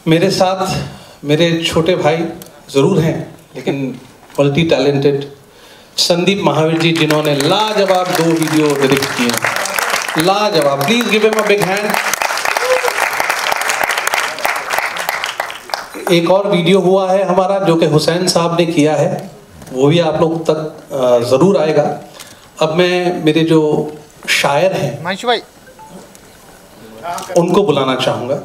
मेरे साथ मेरे छोटे भाई ज़रूर हैं, लेकिन मल्टी टैलेंटेड संदीप महावीर जी, जिन्होंने लाजवाब 2 वीडियो डायरेक्ट किए। लाजवाब, please give him a big hand. एक और वीडियो हुआ है हमारा जो कि हुसैन साहब ने किया है, वो भी आप लोग तक ज़रूर आएगा। अब मैं मेरे जो शायर हैं मांशु भाई उनको बुलाना चाहूँगा।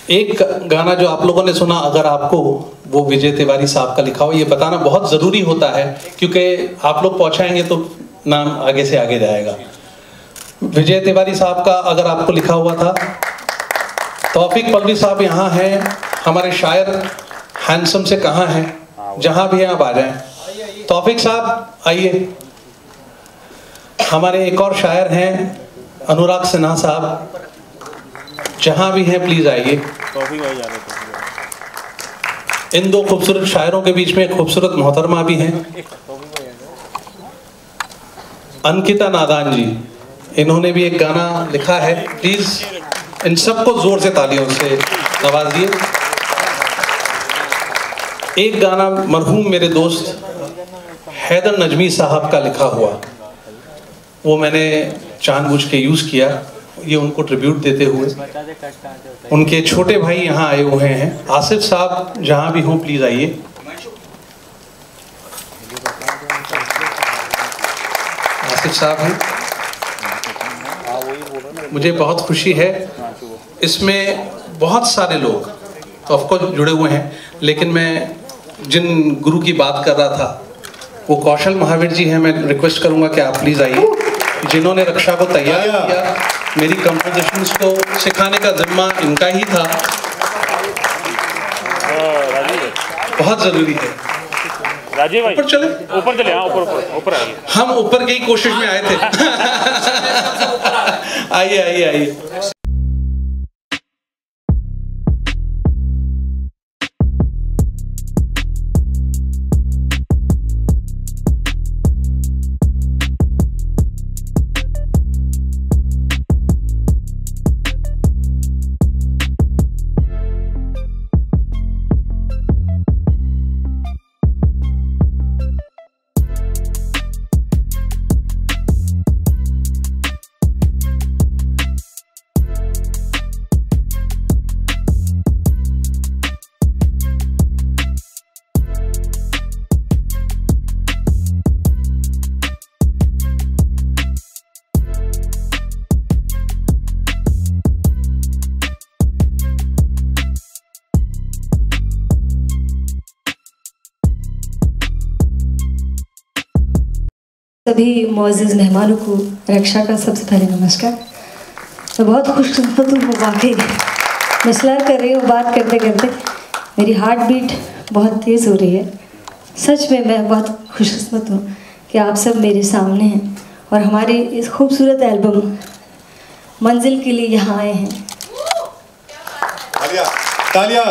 एक गाना जो आप लोगों ने सुना, अगर आपको वो विजय तिवारी साहब का लिखा हो, ये बताना बहुत ज़रूरी होता है क्योंकि आप लोग पहुँचाएंगे तो नाम आगे से आगे जाएगा। विजय तिवारी साहब का अगर आपको लिखा हुआ था। तौफीक पलवी साहब यहाँ हैं, हमारे शायर हैंडसम से कहाँ हैं, जहाँ भी हैं आप आ जाएं। तौफीक साहब आइए। हमारे एक और शायर हैं अनुराग सिन्हा साहब, जहाँ भी हैं प्लीज आइए। इन 2 खूबसूरत शायरों के बीच में एक खूबसूरत मोहतरमा भी हैं, अंकिता नादान जी, इन्होंने भी एक गाना लिखा है। प्लीज इन सबको जोर से तालियों से नवाजिए। एक गाना मरहूम मेरे दोस्त हैदर नजमी साहब का लिखा हुआ, वो मैंने जानबूझ के यूज़ किया, ये उनको ट्रिब्यूट देते हुए। उनके छोटे भाई यहाँ आए हुए हैं, आसिफ साहब जहाँ भी हों प्लीज़ आइए। आसिफ साहब हैं, मुझे बहुत खुशी है। इसमें बहुत सारे लोग तो ऑफकोर्स जुड़े हुए हैं, लेकिन मैं जिन गुरु की बात कर रहा था वो कौशल महावीर जी हैं। मैं रिक्वेस्ट करूंगा कि आप प्लीज़ आइए, जिन्होंने रक्षा को तैयार किया। मेरी कंपोजिशंस को सिखाने का जिम्मा इनका ही था। बहुत ज़रूरी है। राजीव भाई ऊपर चले, हाँ, ऊपर आइए। हम ऊपर की ही कोशिश में आए थे। आइए आइए आइए। सभी मौजूद मेहमानों को रक्षा का सबसे पहले नमस्कार। मैं बहुत खुशकिस्मत हूँ, वाकई मसला कर रही हूँ, बात करते करते मेरी हार्ट बीट बहुत तेज़ हो रही है। सच में मैं बहुत खुशकिस्मत हूँ कि आप सब मेरे सामने हैं और हमारी इस खूबसूरत एल्बम मंजिल के लिए यहाँ आए हैं। तालियां।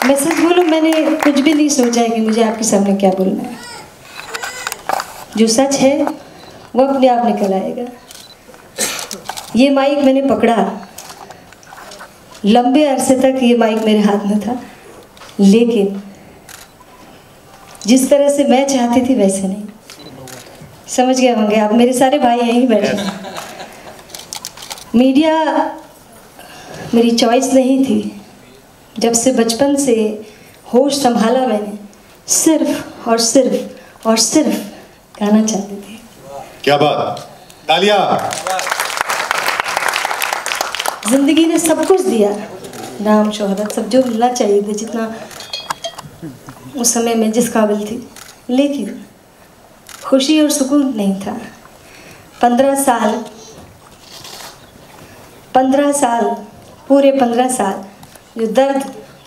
मैं सच बोलूँ, मैंने कुछ भी नहीं सोचा है कि मुझे आपके सामने क्या बोलना है। जो सच है वो अपने आप निकल आएगा। ये माइक मैंने पकड़ा, लंबे अरसे तक ये माइक मेरे हाथ में था, लेकिन जिस तरह से मैं चाहती थी वैसे नहीं। समझ गए होंगे आप, मेरे सारे भाई यहीं बैठे। मीडिया मेरी चॉइस नहीं थी। जब से बचपन से होश संभाला मैंने, सिर्फ और सिर्फ और सिर्फ गाना चाहती थी। क्या बात, तालियां। जिंदगी ने सब कुछ दिया, नाम शोहरत सब जो मिलना चाहिए था, जितना उस समय में जिस काबिल थी, लेकिन खुशी और सुकून नहीं था। 15 साल पूरे 15 साल जो दर्द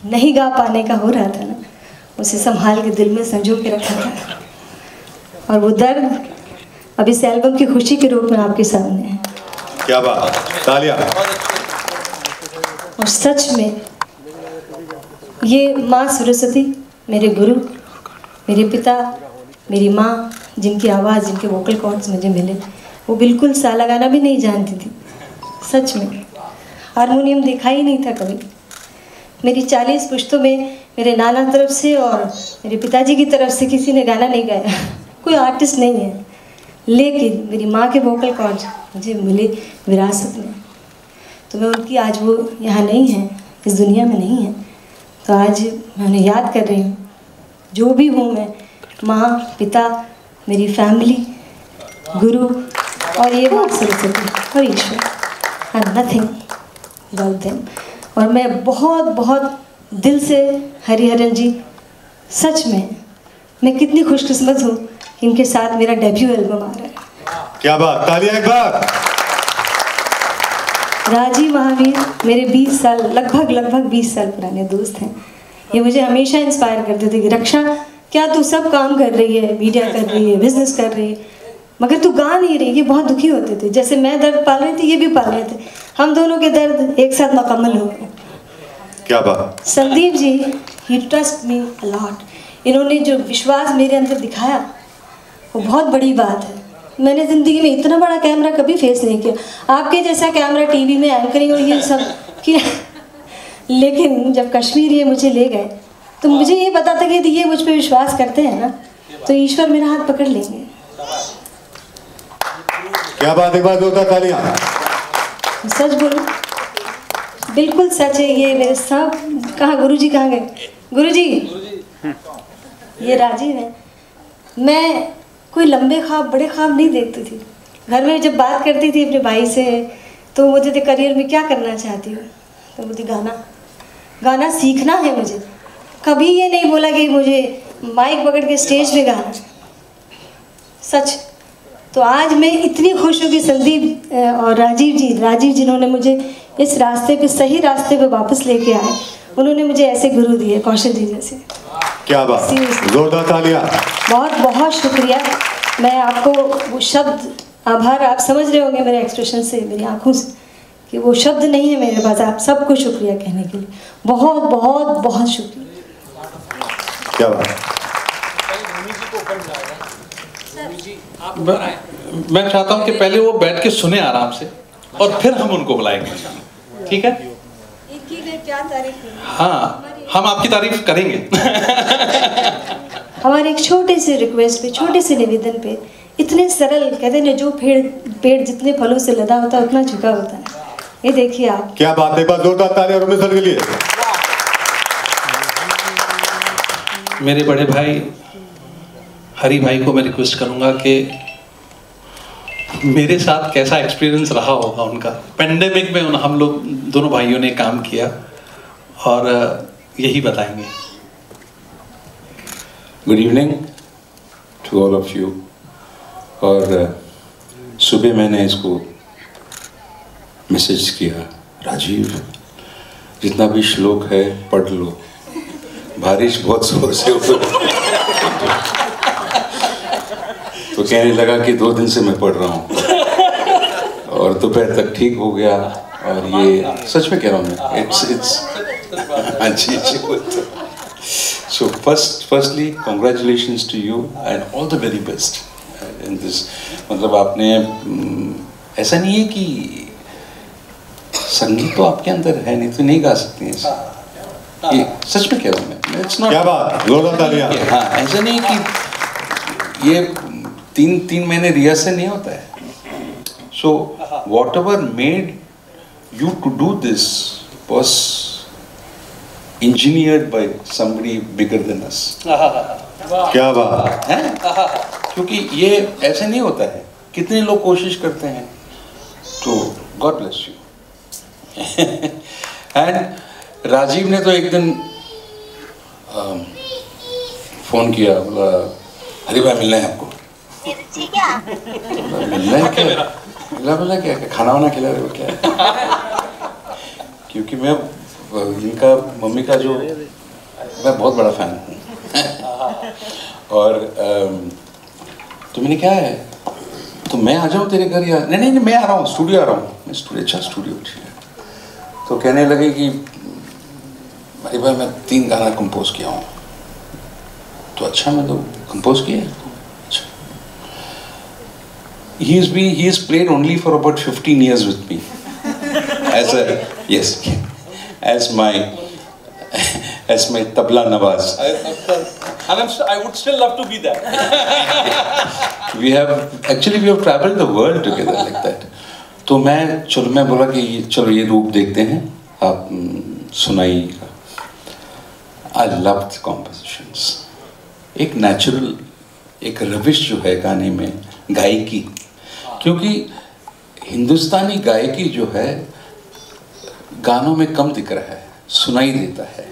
नहीं गा पाने का हो रहा था ना, उसे संभाल के दिल में संजो के रखा था। और वो दर्द अब इस एल्बम की खुशी के रूप में आपके सामने है। क्या बात, तालियां। और सच में ये माँ सरस्वती, मेरे गुरु, मेरे पिता, मेरी माँ, जिनकी आवाज़, जिनके वोकल कॉर्ड्स मुझे मिले, वो बिल्कुल साला गाना भी नहीं जानती थी। सच में हारमोनियम देखा ही नहीं था कभी। मेरी 40 पुश्तों में मेरे नाना तरफ से और मेरे पिताजी की तरफ से किसी ने गाना नहीं गाया, कोई आर्टिस्ट नहीं है। लेकिन मेरी माँ के वोकल कॉर्ड्स मुझे मिले विरासत में, तो मैं उनकी आज वो यहाँ नहीं है, इस दुनिया में नहीं है, तो आज मैं उन्हें याद कर रही हूँ। जो भी हूँ मैं, माँ, पिता, मेरी फैमिली, गुरु और ये बात सरस्वती और ईश्वर, एंड नथिंग विदाउट देम। और मैं बहुत बहुत दिल से हरिहरन जी, सच में मैं कितनी खुशकिस्मत हूँ कि इनके साथ मेरा डेब्यू एल्बम आ रहा है। क्या बात, तालियां एक बार। राजीव महावीर मेरे 20 साल लगभग 20 साल पुराने दोस्त हैं। ये मुझे हमेशा इंस्पायर करते थे कि रक्षा, क्या तू सब काम कर रही है, मीडिया कर रही है, बिजनेस कर रही है, मगर तू गा नहीं रही। ये बहुत दुखी होते थे, जैसे मैं दर्द पाल रही थी ये भी पाल रहे थे, हम दोनों के दर्द एक साथ मुकम्मल हो गए। क्या बात। संदीप जी, ही ट्रस्ट मी अ लॉट। इन्होंने जो विश्वास मेरे अंदर दिखाया वो बहुत बड़ी बात है। मैंने ज़िंदगी में इतना बड़ा कैमरा कभी फेस नहीं किया, आपके जैसा कैमरा टीवी में एंकरिंग और ये सब किया, लेकिन जब कश्मीर ये मुझे ले गए तो मुझे ये पता था कि यदि ये मुझ पर विश्वास करते हैं ना तो ईश्वर मेरा हाथ पकड़ लेंगे। क्या बात, एक बार जोरदार तालियां। सच बोलूं, बिल्कुल सच है ये। मेरे सब कहाँ, गुरुजी कहाँ गए? गुरुजी, ये राजीव है। मैं कोई लंबे ख्वाब, बड़े ख्वाब नहीं देखती थी। घर में जब बात करती थी अपने भाई से तो मुझे तो करियर में क्या करना चाहती हूँ, तो मुझे गाना सीखना है। मुझे कभी ये नहीं बोला कि मुझे माइक पकड़ के स्टेज पे गाना, सच। तो आज मैं इतनी खुश हूँ कि संदीप और राजीव जिन्होंने मुझे इस रास्ते पे, सही रास्ते पे वापस लेके आए, उन्होंने मुझे ऐसे गुरु दिए, कौशल जी जैसे। क्या बात, जोरदार तालियां। बहुत बहुत शुक्रिया। मैं आपको वो शब्द, आभार, आप समझ रहे होंगे मेरे एक्सप्रेशन से, मेरी आंखों से, कि वो शब्द नहीं है मेरे पास आप सबको शुक्रिया कहने के लिए। बहुत बहुत बहुत शुक्रिया। क्या बात। मैं चाहता हूं कि पहले वो बैठ के सुने आराम से और फिर हम उनको बुलाएंगे, ठीक है? इनकी क्या तारीफ है? हाँ, हम आपकी तारीफ करेंगे। हमारे एक छोटे से रिक्वेस्ट पे, छोटे से निवेदन पे, इतने सरल, कहते हैं जो पेड़ जितने फलों से लदा होता है उतना झुका होता है। ये देखिए आप। क्या बात है, जोरदार तालियां उमेश सर के लिए। मेरे बड़े भाई हरी भाई को मैं रिक्वेस्ट करूंगा कि मेरे साथ कैसा एक्सपीरियंस रहा होगा उनका। पेंडेमिक में हम लोग दोनों भाइयों ने काम किया और यही बताएंगे। Good evening to all of you. और सुबह मैंने इसको मैसेज किया, राजीव जितना भी श्लोक है पढ़ लो, बारिश बहुत जोर से हो। तो कहने लगा कि 2 दिन से मैं पढ़ रहा हूँ और दोपहर तक ठीक हो गया। और ये सच में कह रहा हूँ मैं, इट्स अच्छी so firstly congratulations to you and all the very best in this. मतलब आपने ऐसा नहीं है कि संगीत तो आपके अंदर है नहीं तो नहीं गा सकती हैं, ये सच में कह रहा हूँ मैं। इट्स नॉट, क्या बात, जोरदार तालियां। हाँ, ऐसा नहीं कि ये 3 महीने रिहर्सल नहीं होता है। So whatever made you to do this was engineered by somebody bigger than us. क्या बात है, क्योंकि ये ऐसे नहीं होता है। कितने लोग कोशिश करते हैं, तो God bless you. And Rajiv ने तो एक दिन फोन किया, बोला हरी भाई मिलना है आपको। मिलना है क्या? बोला क्या खाना वाना खिला रहे हो क्या? क्योंकि मैं इनका मम्मी का जो, मैं बहुत बड़ा फैन हूँ। और तो मैंने क्या है, तो मैं आ जाऊँ तेरे घर या नहीं मैं आ रहा हूँ, स्टूडियो आ रहा हूँ। मैं स्टूडियो, अच्छा स्टूडियो ठीक है। तो कहने लगे कि अरे भाई मैं 3 गाना कंपोज किया हूँ। तो अच्छा, मैं तो कंपोज किया है। अच्छा, he has played only for about 15 years with me as a Yes, as my tabla nawaz. And I would still love to be there. We have traveled the world together like that. तो मैं बोला कि चलो ये रूप देखते हैं, आप सुनाइएगा. I loved compositions. एक नेचुरल, एक रविश जो है गाने में, गायकी, क्योंकि हिंदुस्तानी गायकी जो है गानों में कम दिख रहा है, सुनाई देता है.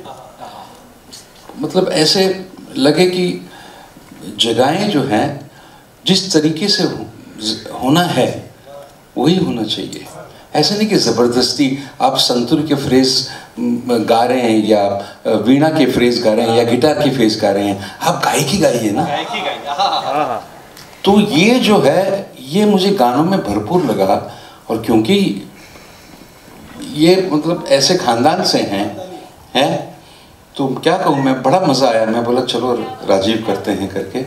मतलब ऐसे लगे कि जगहें जो हैं जिस तरीके से होना है वही होना चाहिए. ऐसे नहीं कि ज़बरदस्ती आप संतूर के फ्रेज गा रहे हैं या वीणा के फ्रेज गा रहे हैं या गिटार के फ्रेज गा रहे हैं, आप गायकी गाइए ना. तो ये जो है ये मुझे गानों में भरपूर लगा. और क्योंकि ये मतलब ऐसे खानदान से हैं तो क्या कहूँ मैं, बड़ा मज़ा आया. मैं बोला चलो राजीव करते हैं करके.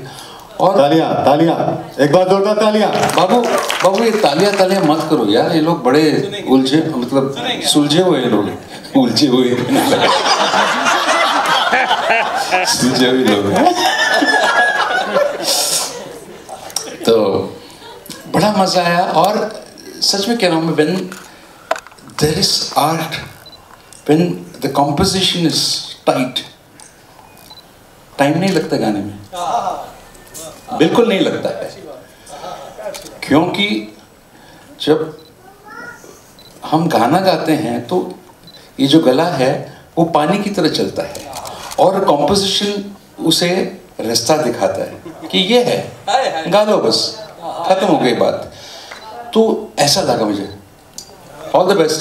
और तालियां तालियां, एक बार जोरदार तालियां. बाबू ये तालियां मत करो यार, ये लोग बड़े उलझे, मतलब सुलझे हुए लोग, उलझे हुए सुलझे हुए लोग हैं. तो बड़ा मजा आया. और सच में कह रहा हूँ मैं, when there is art, when the composition is tight, time नहीं लगता गाने में, बिल्कुल नहीं लगता है. क्योंकि जब हम गाना गाते हैं तो ये जो गला है वो पानी की तरह चलता है और कॉम्पोजिशन उसे रास्ता दिखाता है कि ये है, गा लो बस, खत्म हो गई बात. तो ऐसा लगा मुझे. All the best.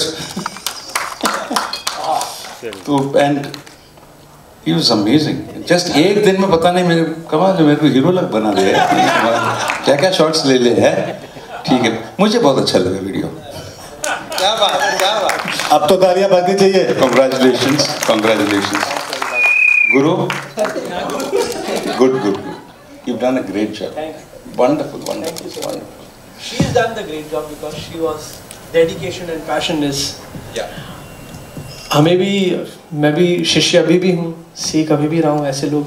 तो and he was amazing. Just एक दिन में पता नहीं, मेरे कमाल जो मेरे को हीरो लग बना दिया. क्या क्या शॉट्स ले ले है. ठीक है, मुझे बहुत अच्छा लगा वीडियो. क्या बात. अब तो तालियां बजनी चाहिए. Congratulations. Guru, good. You've done a great job. Wonderful. She's done the great job because she was dedication and passion is. Yeah. हमें भी, मैं भी शिष्य अभी भी हूँ, सीख अभी भी रहा हूँ. ऐसे लोग,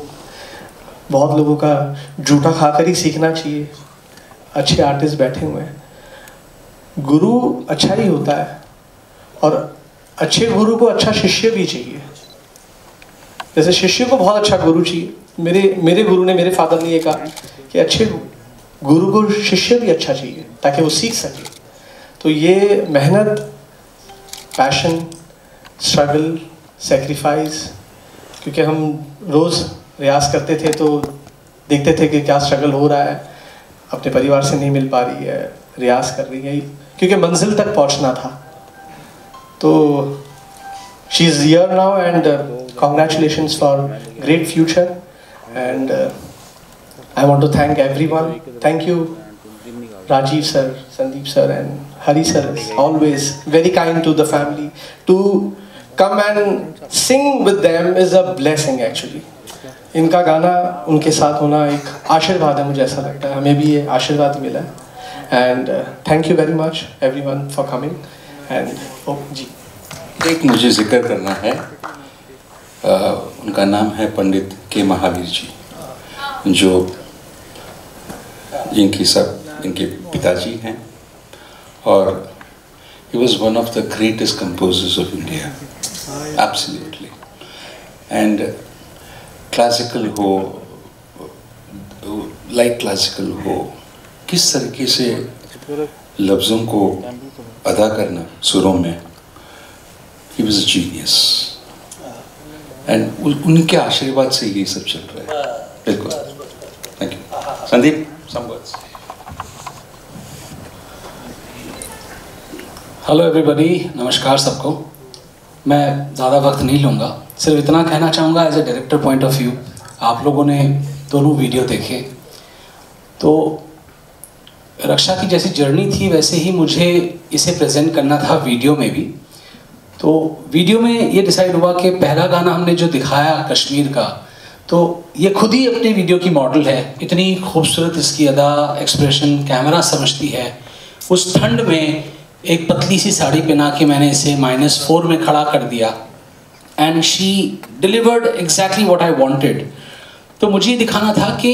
बहुत लोगों का जूठा खाकर ही सीखना चाहिए. अच्छे आर्टिस्ट बैठे हुए हैं. गुरु अच्छा ही होता है और अच्छे गुरु को अच्छा शिष्य भी चाहिए. जैसे शिष्य को बहुत अच्छा गुरु चाहिए. मेरे गुरु ने, मेरे फादर ने ये कहा कि अच्छे गुरु को शिष्य भी अच्छा चाहिए ताकि वो सीख सके. तो ये मेहनत, पैशन, स्ट्रगल, सेक्रीफाइस, क्योंकि हम रोज़ रियाज करते थे तो देखते थे कि क्या स्ट्रगल हो रहा है, अपने परिवार से नहीं मिल पा रही है, रियाज कर रही है, क्योंकि मंजिल तक पहुंचना था. तो she is here now and congratulations for great future. And I want to thank everyone. Thank you Rajiv sir, Sandeep sir and Hari sir is always very kind to the family. To come and sing with them is a blessing actually. इनका गाना उनके साथ होना एक आशीर्वाद है, मुझे ऐसा लगता है. हमें भी ये आशीर्वाद मिला है. And thank you very much everyone for coming. And जी, एक मुझे जिक्र करना है. उनका नाम है पंडित के महावीर जी, जो इनके पिताजी हैं और he was one of the greatest composers of India, absolutely. And classical हो, light classical हो, किस तरीके से लफ्ज़ों को अदा करना सुरों में, he was a genius. And उनके आशीर्वाद से ये सब चल रहा है. बिल्कुल. Thank you. Sandeep, some words. Hello everybody, नमस्कार सबको. मैं ज़्यादा वक्त नहीं लूँगा, सिर्फ इतना कहना चाहूँगा as a director point of view. आप लोगों ने दोनों वीडियो देखे तो रक्षा की जैसी जर्नी थी वैसे ही मुझे इसे प्रेजेंट करना था वीडियो में भी. तो वीडियो में ये डिसाइड हुआ कि पहला गाना हमने जो दिखाया कश्मीर का, तो ये खुद ही अपनी वीडियो की मॉडल है. इतनी खूबसूरत इसकी अदा, एक्सप्रेशन, कैमरा समझती है. उस ठंड में एक पतली सी साड़ी पहना के मैंने इसे -4 में खड़ा कर दिया and she delivered exactly what I wanted. तो मुझे ये दिखाना था कि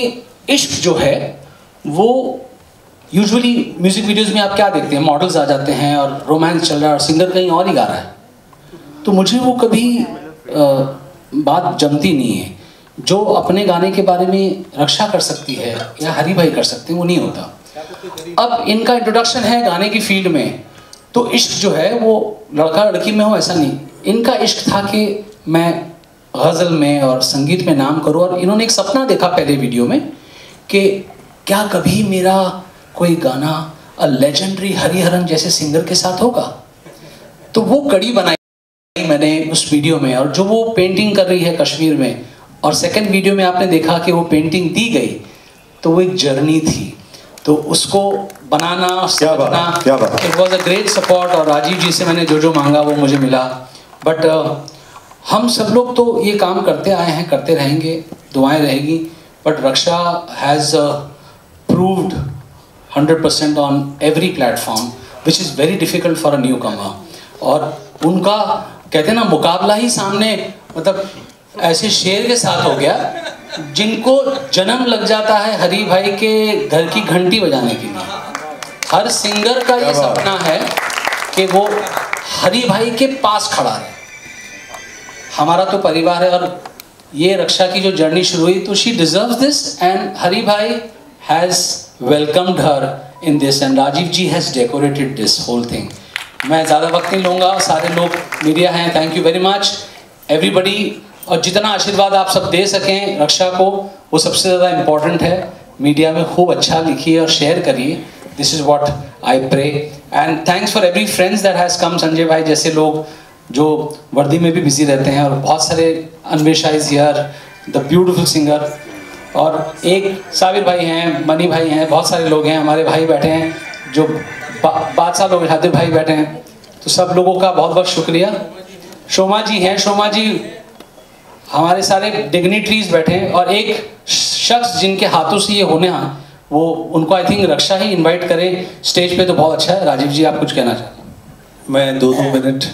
इश्क जो है वो यूजुअली म्यूजिक वीडियोस में आप क्या देखते हैं, मॉडल्स आ जाते हैं और रोमांस चल रहा है और सिंगर कहीं और ही गा रहा है। तो मुझे वो कभी बात जमती नहीं है। जो अपने गाने के बारे में रक्षा कर सकती है या हरी भाई कर सकते हैं वो नहीं होता। अब इनका इंट्रोडक्शन है गाने की फील्ड में, तो इश्क जो है वो लड़का लड़की में हो ऐसा नहीं, इनका इश्क था कि मैं गज़ल में और संगीत में नाम करूं। और इन्होंने एक सपना देखा पहले वीडियो में कि क्या कभी मेरा कोई गाना अ लेजेंडरी हरिहरन जैसे सिंगर के साथ होगा। तो वो कड़ी बनाई मैंने उस वीडियो में, और जो वो पेंटिंग कर रही है कश्मीर में, और सेकंड वीडियो में आपने देखा कि वो पेंटिंग दी गई, तो वो एक जर्नी थी। तो उसको बनाना, it was a great support. और राजीव जी से मैंने जो जो मांगा वो मुझे मिला। बट हम सब लोग तो ये काम करते आए हैं, करते रहेंगे, दुआएं रहेगी। But Raksha has proved 100% on every platform which is very difficult for a newcomer. और उनका कहते हैं ना मुकाबला ही सामने, मतलब ऐसे शेर के साथ हो गया जिनको जन्म लग जाता है हरी भाई के घर की घंटी बजाने के लिए। हर सिंगर का ये सपना है कि वो हरी भाई के पास खड़ा है। हमारा तो परिवार है, और ये रक्षा की जो जर्नी शुरू हुई, तो she deserves this and Hari भाई has welcomed her in this and Rajiv ji has decorated this whole thing. मैं ज़्यादा वक्त नहीं लूँगा, सारे लोग मीडिया हैं, thank you very much everybody. और जितना आशीर्वाद आप सब दे सकें रक्षा को, वो सबसे ज़्यादा इम्पॉर्टेंट है। मीडिया में खूब अच्छा लिखिए और शेयर करिए, this is what I pray. And thanks for every friends that has come. Sanjay भाई जैसे लोग जो वर्दी में भी बिजी रहते हैं, और बहुत सारे Anvesha is here, the beautiful singer, और एक साबिर भाई हैं, मनी भाई हैं, बहुत सारे लोग हैं, हमारे भाई बैठे हैं जो बादशाह लोग, हादिर भाई बैठे हैं। तो सब लोगों का बहुत बहुत शुक्रिया। शोमा जी हैं, शोमा जी हमारे सारे डिग्निटरीज बैठे हैं, और एक शख्स जिनके हाथों से ये होने वो उनको I think Raksha he invite करें स्टेज पे तो बहुत अच्छा है। राजीव जी आप कुछ कहना चाहते हैं? मैं 2-2 मिनट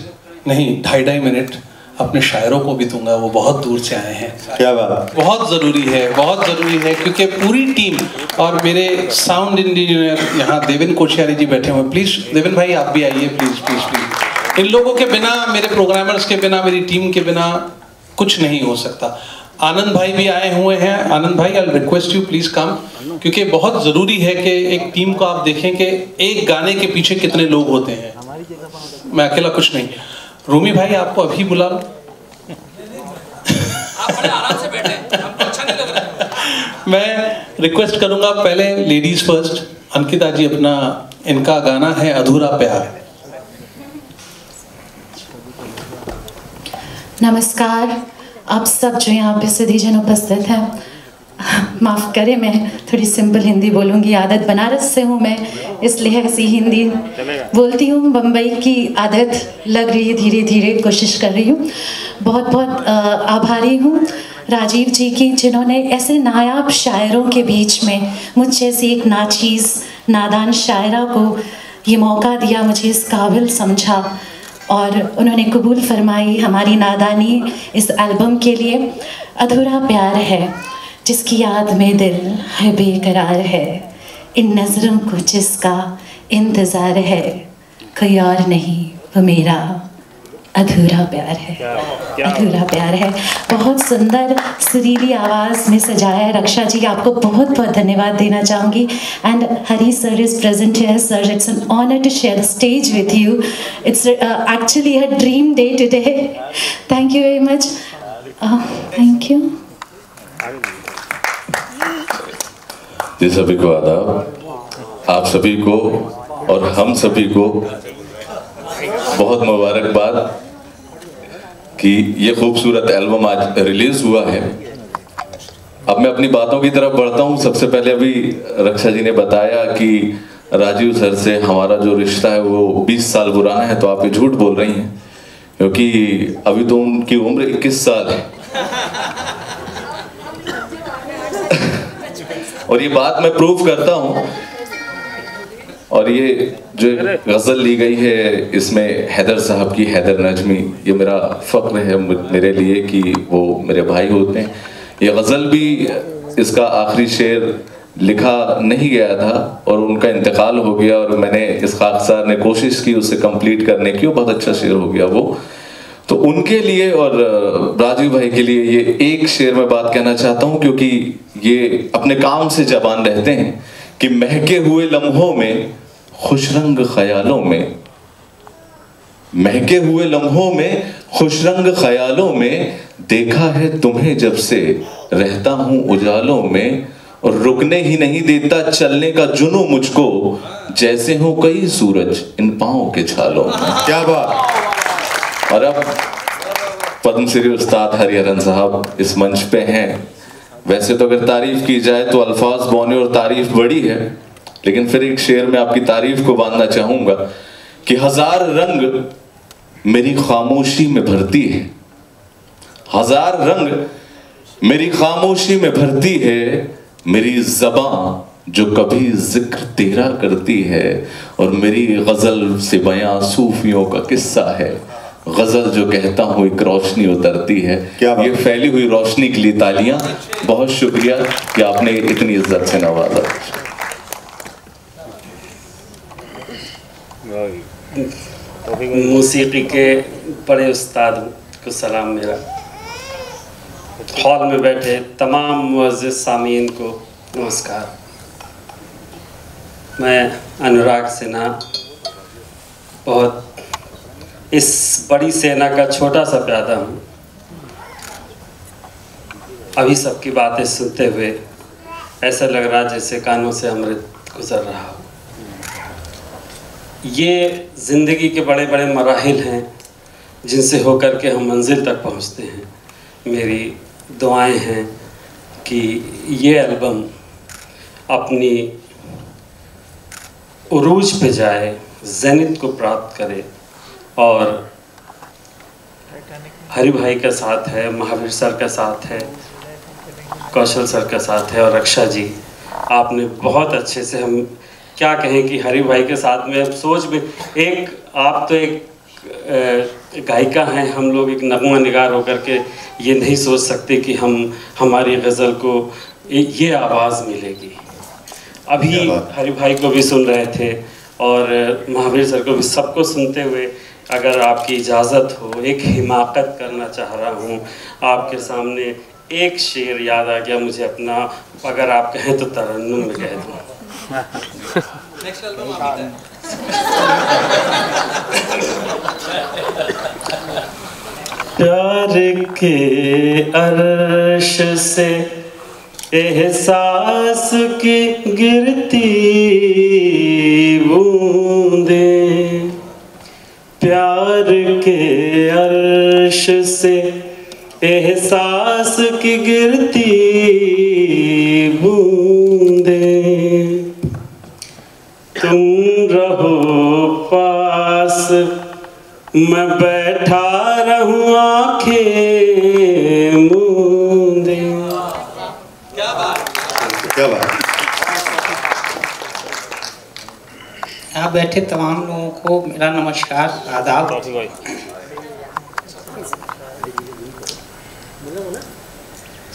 नहीं 2.5 मिनट अपने शायरों को भी दूंगा, वो बहुत दूर से आए हैं। क्या बात, बहुत ज़रूरी है, बहुत ज़रूरी है, क्योंकि पूरी टीम और मेरे साउंड इंजीनियर यहाँ देवेन कोश्यारी जी बैठे हुए। प्लीज़ देवेन भाई आप भी आइए, प्लीज़ प्लीज़ प्लीज़। इन लोगों के बिना, मेरे प्रोग्रामर्स के बिना, मेरी टीम के बिना कुछ नहीं हो सकता। आनंद भाई भी आए हुए हैं। आनंद भाई आई रिक्वेस्ट यू प्लीज़ कम, क्योंकि बहुत ज़रूरी है कि एक टीम को आप देखें कि एक गाने के पीछे कितने लोग होते हैं, मैं अकेला कुछ नहीं। रूमी भाई आपको अभी बुला लो, आप बड़े आराम से बैठे, हमको अच्छा नहीं लग रहा। मैं रिक्वेस्ट करूंगा पहले लेडीज फर्स्ट, अंकिता जी अपना, इनका गाना है अधूरा प्यार। नमस्कार आप सब जो यहाँ पे सदीजन उपस्थित हैं, माफ़ करें मैं थोड़ी सिंपल हिंदी बोलूँगी, आदत बनारस से हूँ मैं, इसलिए ऐसी हिंदी बोलती हूँ। बम्बई की आदत लग रही है, धीरे धीरे कोशिश कर रही हूँ। बहुत बहुत आभारी हूँ राजीव जी की, जिन्होंने ऐसे नायाब शायरों के बीच में मुझ जैसी एक नाचीज़ नादान शायरा को ये मौका दिया, मुझे इस काबिल समझा, और उन्होंने कबूल फरमाई हमारी नादानी इस एल्बम के लिए। अधूरा प्यार है जिसकी याद में दिल है बेकरार है, इन नज़रों को जिसका इंतज़ार है, कोई और नहीं वो मेरा अधूरा प्यार है, अधूरा प्यार है। बहुत सुंदर सुरीली आवाज़ में सजाया है रक्षा जी, आपको बहुत बहुत धन्यवाद देना चाहूँगी। And Hari sir is present here. Sir, it's an honour to share the stage with you. It's actually a dream day today. Thank you very much. Thank you जी। सभी को आदाब, आप सभी को और हम सभी को बहुत मुबारकबाद कि ये खूबसूरत एल्बम आज रिलीज हुआ है। अब मैं अपनी बातों की तरफ बढ़ता हूँ। सबसे पहले अभी रक्षा जी ने बताया कि राजीव सर से हमारा जो रिश्ता है वो 20 साल पुराना है, तो आप ये झूठ बोल रही हैं, क्योंकि अभी तो उनकी उम्र 21 साल है। और ये बात मैं प्रूव करता हूँ और ये जो गज़ल ली गई है इसमें हैदर साहब की, हैदर नजमी, ये मेरा फ़ख्र है मेरे लिए कि वो मेरे भाई होते हैं। ये गज़ल भी इसका आखिरी शेर लिखा नहीं गया था और उनका इंतकाल हो गया और मैंने इसहाक साहब ने कोशिश की उसे कंप्लीट करने की, बहुत अच्छा शेर हो गया वो। तो उनके लिए और राजीव भाई के लिए ये एक शेर में बात कहना चाहता हूँ, क्योंकि ये अपने काम से जबान रहते हैं कि महके हुए लम्हों में, खुशरंग ख्यालों में, महके हुए लम्हों में, खुशरंग ख्यालों में, देखा है तुम्हें जब से रहता हूँ उजालों में, और रुकने ही नहीं देता चलने का जुनून मुझको, जैसे हो कई सूरज इन पाँव के छालों में। क्या बात। और अब पद्मश्री उस्ताद हरिहरन साहब इस मंच पे हैं। वैसे तो अगर तारीफ की जाए तो अल्फाज बौने और तारीफ बड़ी है, लेकिन फिर एक शेर में आपकी तारीफ को बांधना चाहूंगा कि हजार रंग मेरी खामोशी में भरती है, हजार रंग मेरी खामोशी में भरती है, मेरी ज़बां जो कभी जिक्र तेरा करती है, और मेरी गज़ल से बयां सूफियों का किस्सा है, गज़ल जो कहता हूँ एक रोशनी उतरती है। ये फैली हुई रोशनी के लिए तालियां। बहुत शुक्रिया कि आपने इतनी इज्जत से नवाजा। मौसीकी के बड़े उस्ताद को सलाम मेरा। हॉल में बैठे तमाम मुअज़्ज़िज़ सामीन को नमस्कार। मैं अनुराग सिन्हा, बहुत इस बड़ी सेना का छोटा सा प्यादा हूँ। अभी सबकी बातें सुनते हुए ऐसा लग रहा जैसे कानों से अमृत गुजर रहा हो। ये ज़िंदगी के बड़े बड़े मराहिल हैं जिनसे होकर के हम मंजिल तक पहुँचते हैं। मेरी दुआएं हैं कि ये एल्बम अपनी उरूज पे जाए, ज़ेनिथ को प्राप्त करे, और हरि भाई का साथ है, महावीर सर का साथ है, कौशल सर का साथ है, और रक्षा जी आपने बहुत अच्छे से, हम क्या कहें कि हरि भाई के साथ में अब सोच में एक, आप तो एक गायिका हैं, हम लोग एक नगमा निगार होकर के ये नहीं सोच सकते कि हमारी गज़ल को ये आवाज़ मिलेगी। अभी हरि भाई को भी सुन रहे थे और महावीर सर को भी, सबको सुनते हुए अगर आपकी इजाज़त हो, एक हिमाकत करना चाह रहा हूँ आपके सामने। एक शेर याद आ गया मुझे अपना, अगर आप कहें तो तरन्नुम में कह दूँ। प्यार के अर्श से एहसास की गिरती बूंदें, प्यार के अर्श से एहसास की गिरती बूंदें, तुम रहो पास मैं बैठा रहूं आंखें मूंदे। क्या बात, क्या बात। यहाँ बैठे तमाम लोगों को मेरा नमस्कार, आदाब।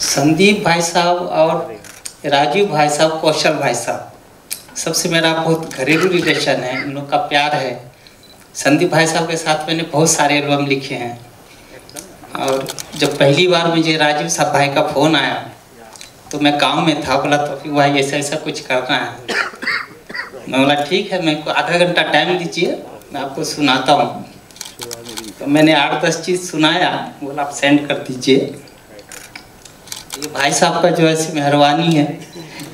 संदीप भाई साहब और राजीव भाई साहब, कौशल भाई साहब, सबसे मेरा बहुत घरेलू रिलेशन है, इन लोग का प्यार है। संदीप भाई साहब के साथ मैंने बहुत सारे एल्बम लिखे हैं, और जब पहली बार मुझे राजीव साहब भाई का फ़ोन आया तो मैं काम में था, बोला तो फिर भाई ऐसा ऐसा कुछ करना है। मैं बोला ठीक है, मेरे को आधा घंटा टाइम दीजिए, मैं आपको सुनाता हूँ। तो मैंने 8-10 चीज़ सुनाया, बोला आप सेंड कर दीजिए। ये भाई साहब का जो ऐसी मेहरबानी है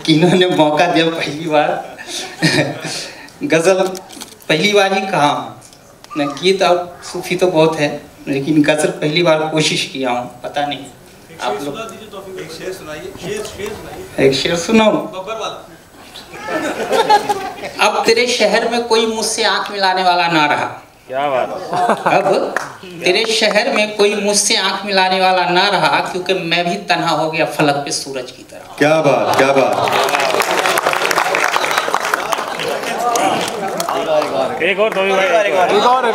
कि इन्होंने मौका दिया। पहली बार गज़ल पहली बार ही कहा, मैं गीत और सूफी तो बहुत है, लेकिन गज़ल पहली बार कोशिश किया हूँ। पता नहीं आप लोग एक शेर सुनाइए। एक शेर सुनाओ। अब तेरे शहर में कोई मुझसे आंख मिलाने वाला ना रहा। क्या बात। अब तेरे शहर में कोई मुझसे आंख मिलाने वाला ना रहा, क्योंकि मैं भी तन्हा हो गया फलक पे सूरज की तरह। क्या बात, क्या बात। एक और दो भाई, एक और।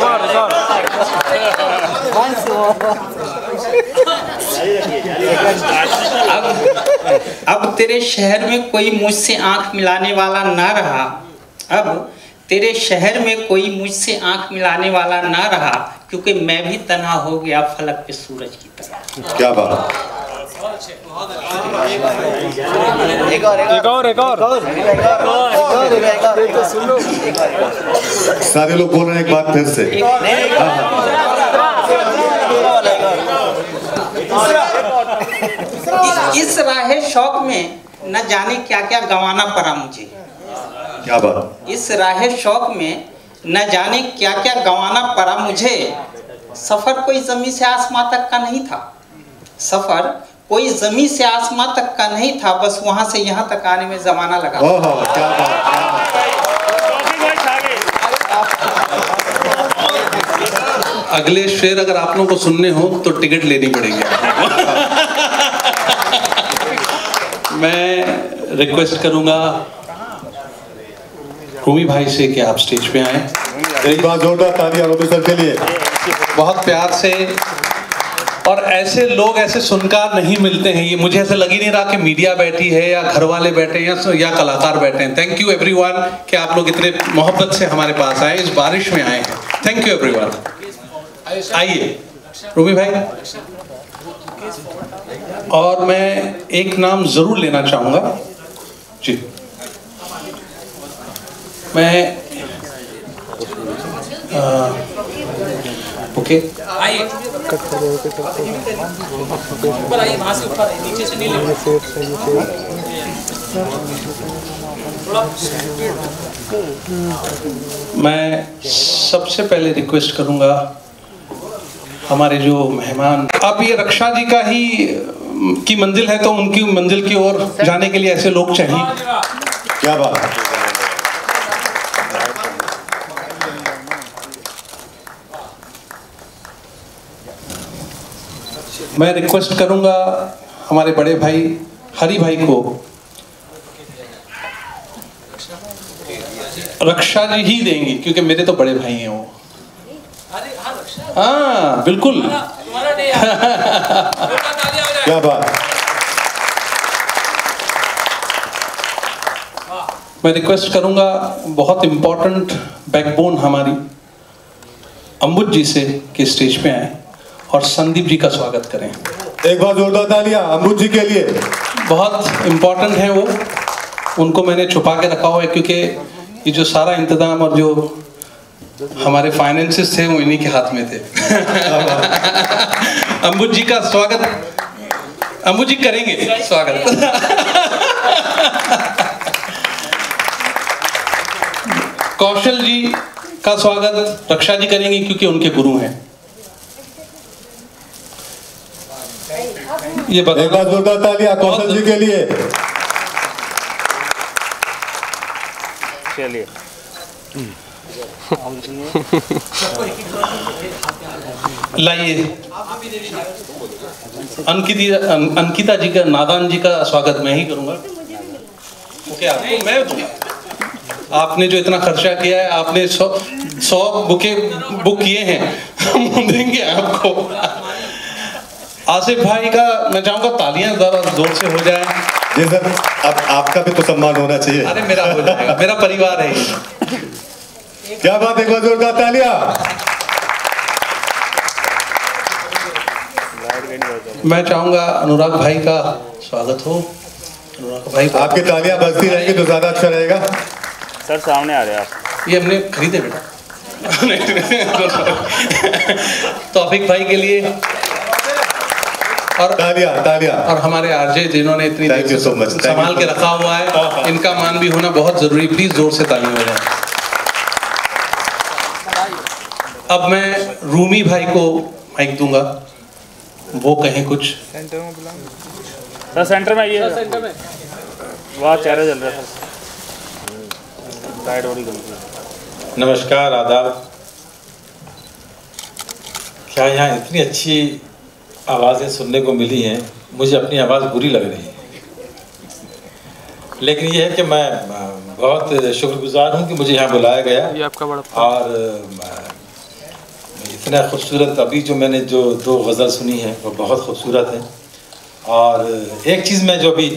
अब तेरे शहर में कोई मुझसे आंख मिलाने वाला ना रहा। अब तेरे शहर में कोई मुझसे आंख मिलाने वाला ना रहा, क्योंकि मैं भी तन्हा हो गया फलक पे सूरज की तरह। क्या बात। सारे लोग बोल रहे हैं एक बात फिर से। इस राहे शौक में न जाने क्या क्या गंवाना पड़ा मुझे। क्या बात। इस राहे शौक में न जाने क्या क्या गंवाना पड़ा मुझे। सफर कोई जमीन से आसमां तक का नहीं था। सफर कोई जमीन से आसमां तक का नहीं था, बस वहां से यहाँ तक आने में जमाना लगा। क्या बात। अगले शेर अगर आप लोगों को सुनने हो तो टिकट लेनी पड़ेगी। मैं रिक्वेस्ट करूंगा रूमी भाई से कि आप स्टेज पे आए। एक बार जोरदार तालियां रूमी सर के लिए। बहुत प्यार से। और ऐसे लोग, ऐसे सुनकार नहीं मिलते हैं। ये मुझे ऐसा लग ही नहीं रहा कि मीडिया बैठी है या घर वाले बैठे हैं या कलाकार बैठे हैं। थैंक यू एवरीवन कि आप लोग इतने मोहब्बत से हमारे पास आए, इस बारिश में आए हैं। Thank you everyone. आइए रूमी भाई। और मैं एक नाम जरूर लेना चाहूंगा जी। मैं ओके मैं सबसे पहले रिक्वेस्ट करूंगा हमारे जो मेहमान, अब ये रक्षा जी का ही की मंजिल है तो उनकी मंजिल की ओर जाने के लिए ऐसे लोग चाहिए। क्या बात। मैं रिक्वेस्ट करूंगा हमारे बड़े भाई हरि भाई को रक्षा जी ही देंगी, क्योंकि मेरे तो बड़े भाई हैं वो। हाँ बिल्कुल। क्या बात। मैं रिक्वेस्ट करूंगा बहुत इंपॉर्टेंट बैकबोन हमारी अम्बुज जी से कि स्टेज पे आए और संदीप जी का स्वागत करें। एक बार जोरदार तालियां अम्बुज जी के लिए। बहुत इंपॉर्टेंट है वो, उनको मैंने छुपा के रखा हुआ है क्योंकि ये जो सारा इंतजाम और जो हमारे फाइनेंसेस थे वो इन्हीं के हाथ में थे। अम्बुज जी का स्वागत, अम्बुज जी करेंगे स्वागत। कौशल जी का स्वागत रक्षा जी करेंगे क्योंकि उनके गुरु हैं। ये बता। एक बार जोरदार तालियां कौशल जी के लिए। चलिए लाइए अंकिता जी का, नादान जी का स्वागत मैं ही करूंगा। ओके आपको मैं दूंगा। आपने जो इतना खर्चा किया है, आपने 100 बुके बुक किए हैं, हम देंगे आपको। आसिफ भाई का मैं चाहूंगा तालियां ज़रा जोर से हो जाए। जी सर, अब आपका भी तो सम्मान होना चाहिए। अरे मेरा हो जाएगा, मेरा परिवार है ये। क्या बात, एक बार जोरदार तालियां। मैं चाहूंगा अनुराग भाई का स्वागत हो। अनुराग भाई आपकी तालियां बजती रहेंगी तो ज्यादा अच्छा रहेगा। सर सामने आ रहे हैं आप। ये हमने खरीदे बेटा। तौफीक भाई के लिए और तालियां और हमारे आरजे जिन्होंने इतनी थैंक यू सो मच संभाल के रखा हुआ है, इनका मान भी होना बहुत जरूरी। प्लीज जोर से तालियां हो जाए। अब मैं रूमी भाई को माइक दूंगा, वो कहें कुछ। सर सेंटर में आइए। वहाँ चेहरा जल रहा है सर। नमस्कार, आदाब। क्या यहाँ इतनी अच्छी आवाज़ें सुनने को मिली हैं। मुझे अपनी आवाज़ बुरी लग रही है, लेकिन ये है कि मैं बहुत शुक्रगुजार हूँ कि मुझे यहाँ बुलाया गया। ये आपका बड़ा और इतना खूबसूरत अभी जो मैंने जो 2 गज़ल सुनी है वो बहुत खूबसूरत है। और एक चीज़ मैं जो अभी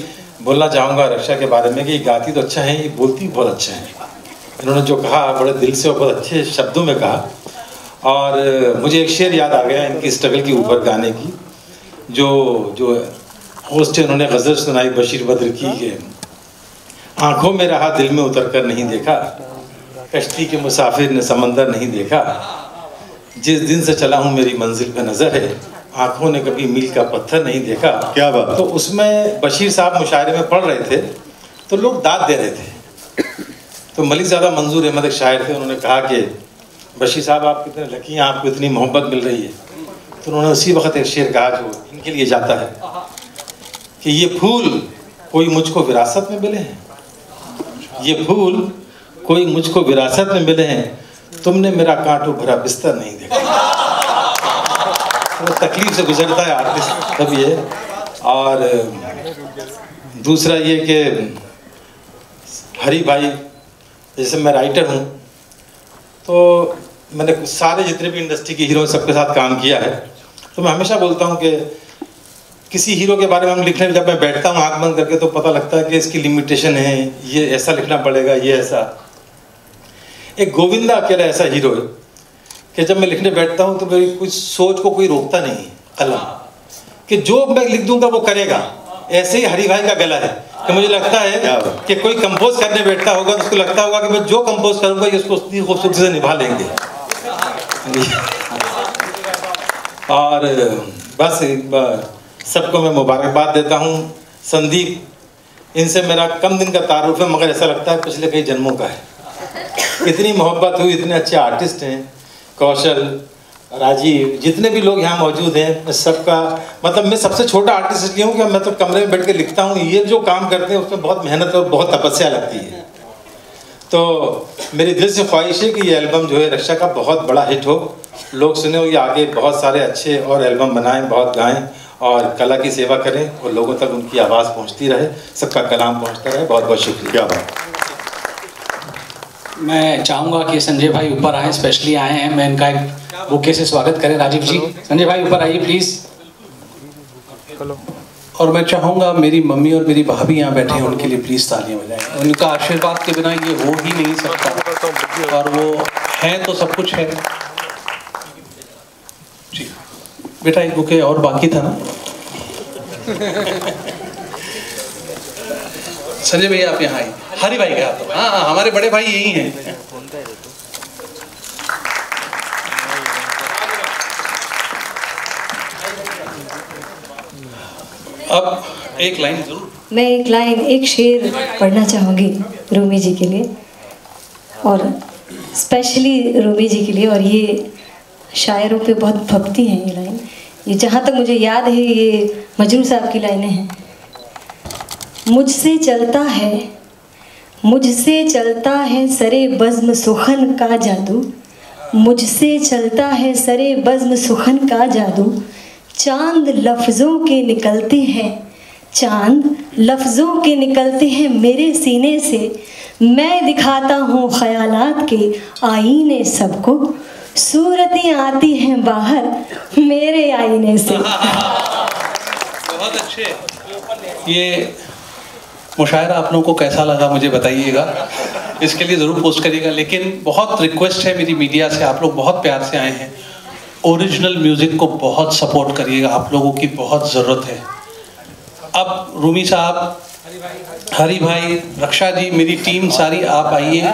बोलना चाहूँगा रक्षा के बारे में कि ये गाती तो अच्छा है, ये बोलती बहुत अच्छा है। इन्होंने जो कहा बड़े दिल से और बहुत अच्छे शब्दों में कहा। और मुझे एक शेर याद आ गया इनकी स्ट्रगल के ऊपर गाने की, जो होस्ट उन्होंने गज़ल सुनाई बशीर बद्र की, आंखों में रहा दिल में उतर कर नहीं देखा, कश्ती के मुसाफिर ने समंदर नहीं देखा, जिस दिन से चला हूँ मेरी मंजिल पे नज़र है, आंखों ने कभी मील का पत्थर नहीं देखा। क्या बात। तो उसमें बशीर साहब मुशायरे में पढ़ रहे थे तो लोग दाद दे रहे थे। तो मलिक ज़्यादा मंजूर अहमद एक शायर थे, उन्होंने कहा कि बशीर साहब आप कितने लकी हैं, आपको इतनी मोहब्बत मिल रही है। तो उन्होंने उसी वक्त एक शेर कहा जो इनके लिए जाता है कि ये फूल कोई मुझको विरासत में मिले हैं, ये फूल कोई मुझको विरासत में मिले हैं, तुमने मेरा कांटों भरा बिस्तर नहीं देखा। तो तकलीफ से गुजरता है आर्टिस्ट तब ये। और दूसरा ये कि हरी भाई, जैसे मैं राइटर हूँ तो मैंने सारे जितने भी इंडस्ट्री के हीरो सबके साथ काम किया है, तो मैं हमेशा बोलता हूँ कि किसी हीरो के बारे में हम लिखने जब मैं बैठता हूँ आँख बंद करके तो पता लगता है कि इसकी लिमिटेशन है, ये ऐसा लिखना पड़ेगा, ये ऐसा। एक गोविंदा अकेला ऐसा हीरो है कि जब मैं लिखने बैठता हूँ तो मेरी कुछ सोच को कोई रोकता नहीं कलम, कि जो मैं लिख दूंगा वो करेगा। ऐसे ही हरी भाई का गला है कि मुझे लगता है कि कोई कंपोज करने बैठता होगा तो उसको लगता होगा कि मैं जो कंपोज करूंगा ये उसको उतनी खूबसूरती से निभा लेंगे। और बस सबको मैं मुबारकबाद देता हूँ। संदीप, इनसे मेरा कम दिन का तारुफ है मगर ऐसा लगता है पिछले कई जन्मों का है। इतनी मोहब्बत हुई, इतने अच्छे आर्टिस्ट हैं, कौशल, राजीव, जितने भी लोग यहाँ मौजूद हैं, मैं सबका मतलब मैं सबसे छोटा आर्टिस्ट इसलिए हूँ कि मैं तो कमरे में बैठ के लिखता हूँ। ये जो काम करते हैं उसमें बहुत मेहनत और बहुत तपस्या लगती है। तो मेरी दिल से ख्वाहिश है कि ये एल्बम जो है रक्षा का बहुत बड़ा हिट हो, लोग सुने हो, ये आगे बहुत सारे अच्छे और एल्बम बनाएं, बहुत गाएं और कला की सेवा करें और लोगों तक उनकी आवाज़ पहुँचती रहे, सबका कलाम पहुँचता रहे। बहुत बहुत शुक्रिया। मैं चाहूँगा कि संजय भाई ऊपर आए, स्पेशली आए हैं, मैं इनका एक बुके से स्वागत करें। राजीव जी, संजय भाई ऊपर आइए प्लीज़। और मैं चाहूँगा मेरी मम्मी और मेरी भाभी यहाँ बैठे हैं, उनके लिए प्लीज़ तालियां बजाएं। उनका आशीर्वाद के बिना ये हो ही नहीं सकता, और वो हैं तो सब कुछ है। जी बेटा, एक बुके और बाकी था ना। संजय भैया आप यहाँ आइए। हरी भाई का हाथ। हाँ, हमारे बड़े भाई यही हैं। अब एक लाइन जरूर, मैं एक शेर पढ़ना चाहूँगी रूमी जी के लिए, और स्पेशली रूमी जी के लिए। और ये शायरों पे बहुत भक्ति है ये लाइन। ये जहाँ तक मुझे याद है ये मजनू साहब की लाइनें हैं। मुझसे चलता है सरे बज़्म सुखन का जादू, मुझसे चलता है सरे बज़्म सुखन का जादू, चांद लफ्ज़ों के निकलते हैं मेरे सीने से, मैं दिखाता हूँ ख़यालात के आईने सबको, सूरतें आती हैं बाहर मेरे आईने से। बहुत अच्छे। ये मुशायरा आप लोगों को कैसा लगा मुझे बताइएगा, इसके लिए ज़रूर पोस्ट करिएगा। लेकिन बहुत रिक्वेस्ट है मेरी मीडिया से, आप लोग बहुत प्यार से आए हैं, ओरिजिनल म्यूज़िक को बहुत सपोर्ट करिएगा, आप लोगों की बहुत ज़रूरत है। अब रूमी साहब, हरी भाई, रक्षा जी, मेरी टीम सारी आप आइए।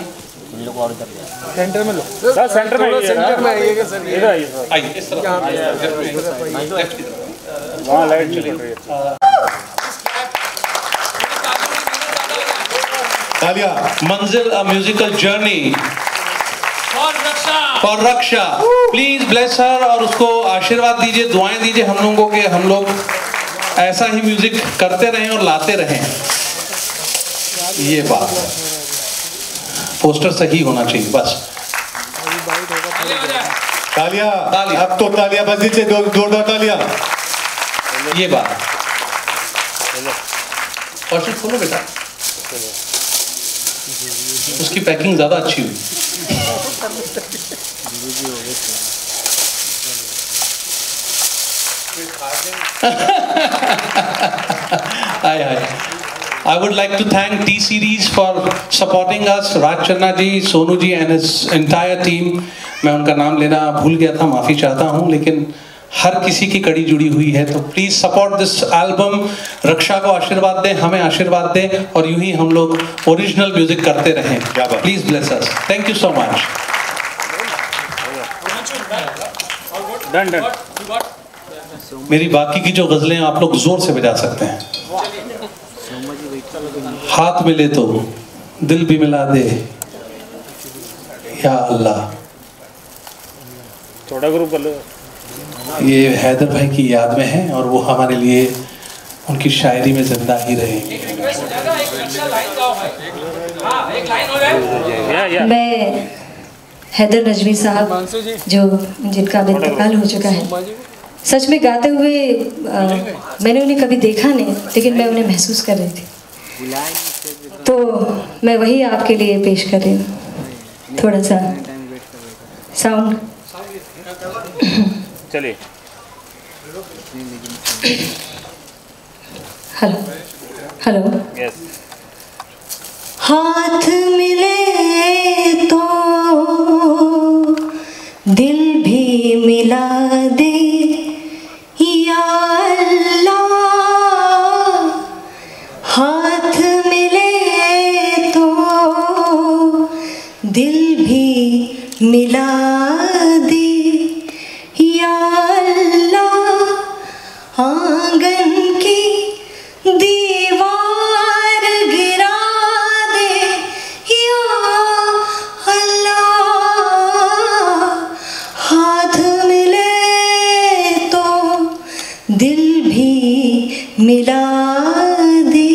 सेंटर में लो सर, सेंटर में आइए सर, इधर आइए, आइए इस तरफ, वहाँ लाइट चल रही है। तालियां। Manzil a musical journey for Raksha, please bless her, और उसको आशीर्वाद दीजिए, दुआएं दीजिए हम लोगों के, हम लोग ऐसा ही म्यूजिक करते रहें और लाते रहें। ये बात है, पोस्टर सही होना चाहिए बस। तालियां, अब तो तालियां बज दीजिए, जोरदार तालियां। ये बात। और खोलो बेटा। उसकी पैकिंग ज़्यादा अच्छी हुई। हाय हाय। I would like to thank T-Series for supporting us, Raj Channa ji, Sonu ji and his entire team. मैं उनका नाम लेना भूल गया था, माफ़ी चाहता हूँ, लेकिन हर किसी की कड़ी जुड़ी हुई है। तो प्लीज़ सपोर्ट दिस एल्बम। रक्षा को आशीर्वाद दें, हमें आशीर्वाद दें, और यूं ही हम लोग ओरिजिनल म्यूजिक करते रहें। Please bless us. Thank you so much. मेरी बाकी की जो गज़लें आप लोग जोर से बजा सकते हैं। हाथ मिले तो दिल भी मिला दे या अल्लाह। थोड़ा ग्रुप कर लो। ये हैदर भाई की याद में है और वो हमारे लिए उनकी शायरी में जिंदा ही रहेंगे। मैं हैदर नजवी साहब जो जिनका अब इंतकाल हो चुका है, सच में गाते हुए मैंने उन्हें कभी देखा नहीं, लेकिन मैं उन्हें महसूस कर रही थी। तो मैं वही आपके लिए पेश कर रही हूँ। थोड़ा सा साउंड। चलिए। Hello hello. यस। हाथ मिले तो दिल भी मिला दे या अल्लाह। हाथ मिले तो दिल भी मिला दे या अल्लाह। आंगन की दीवार गिरा दे या अल्लाह। हाथ मिले तो दिल भी मिला दे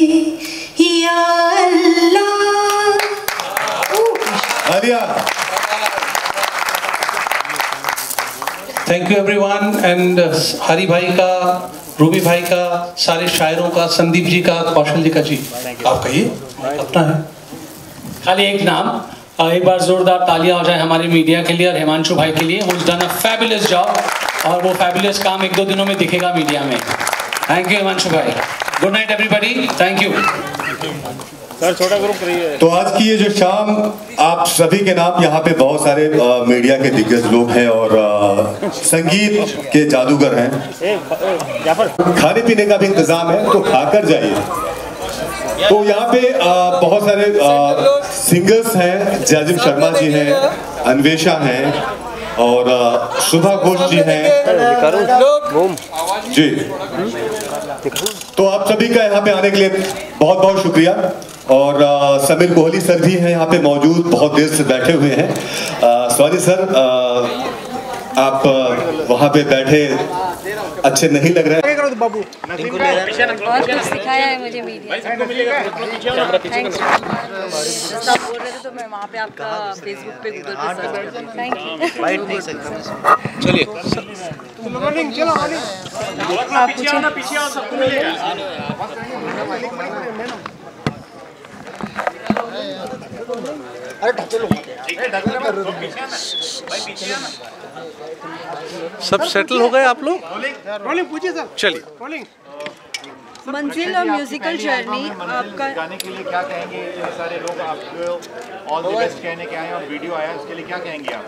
या अल्लाह। Thank you everyone. And Hari भाई का, रूबी भाई का, सारे शायरों का, संदीप जी का, कौशल जी का। जी आप कहिए अपना है। खाली एक नाम, एक बार जोरदार तालियां हो जाए हमारे मीडिया के लिए और हिमांशु भाई के लिए। Who is done a fabulous job, और वो फैबुलस काम 1-2 दिनों में दिखेगा मीडिया में। थैंक यू हिमांशु भाई। Good night everybody. Thank you sir. छोटा ग्रुप करिए। तो आज की ये जो शाम, आप सभी के नाम, यहाँ पे बहुत सारे मीडिया के दिग्गज लोग हैं और संगीत के जादूगर हैं। खाने पीने का भी इंतजाम है, तो खाकर जाइए। तो यहाँ पे बहुत सारे सिंगर्स हैं। जाजिम शर्मा जी हैं, अन्वेषा हैं और शुभा घोष जी हैं जी। तो आप सभी का यहाँ पे आने के लिए बहुत बहुत शुक्रिया। और समीर कोहली सर भी हैं यहाँ पे मौजूद, बहुत देर से बैठे हुए हैं। सॉरी सर, आप वहाँ पे बैठे अच्छे नहीं लग रहे हैं। बहुत कुछ सिखाया है मुझे मीडिया। आप बोल रहे थे तो मैं वहाँ पे आपका फेसबुक पे, गूगल पे सर्च कर। Thank you. चलिए आप पूछिए। सब सेटल हो गए आप लोग? चलिए। मंजिल और म्यूजिकल जर्नी आपका गाने के लिए क्या कहेंगे? ये सारे लोग आपको ऑल द बेस्ट कहने के आए और वीडियो आया, उसके लिए क्या कहेंगे आप?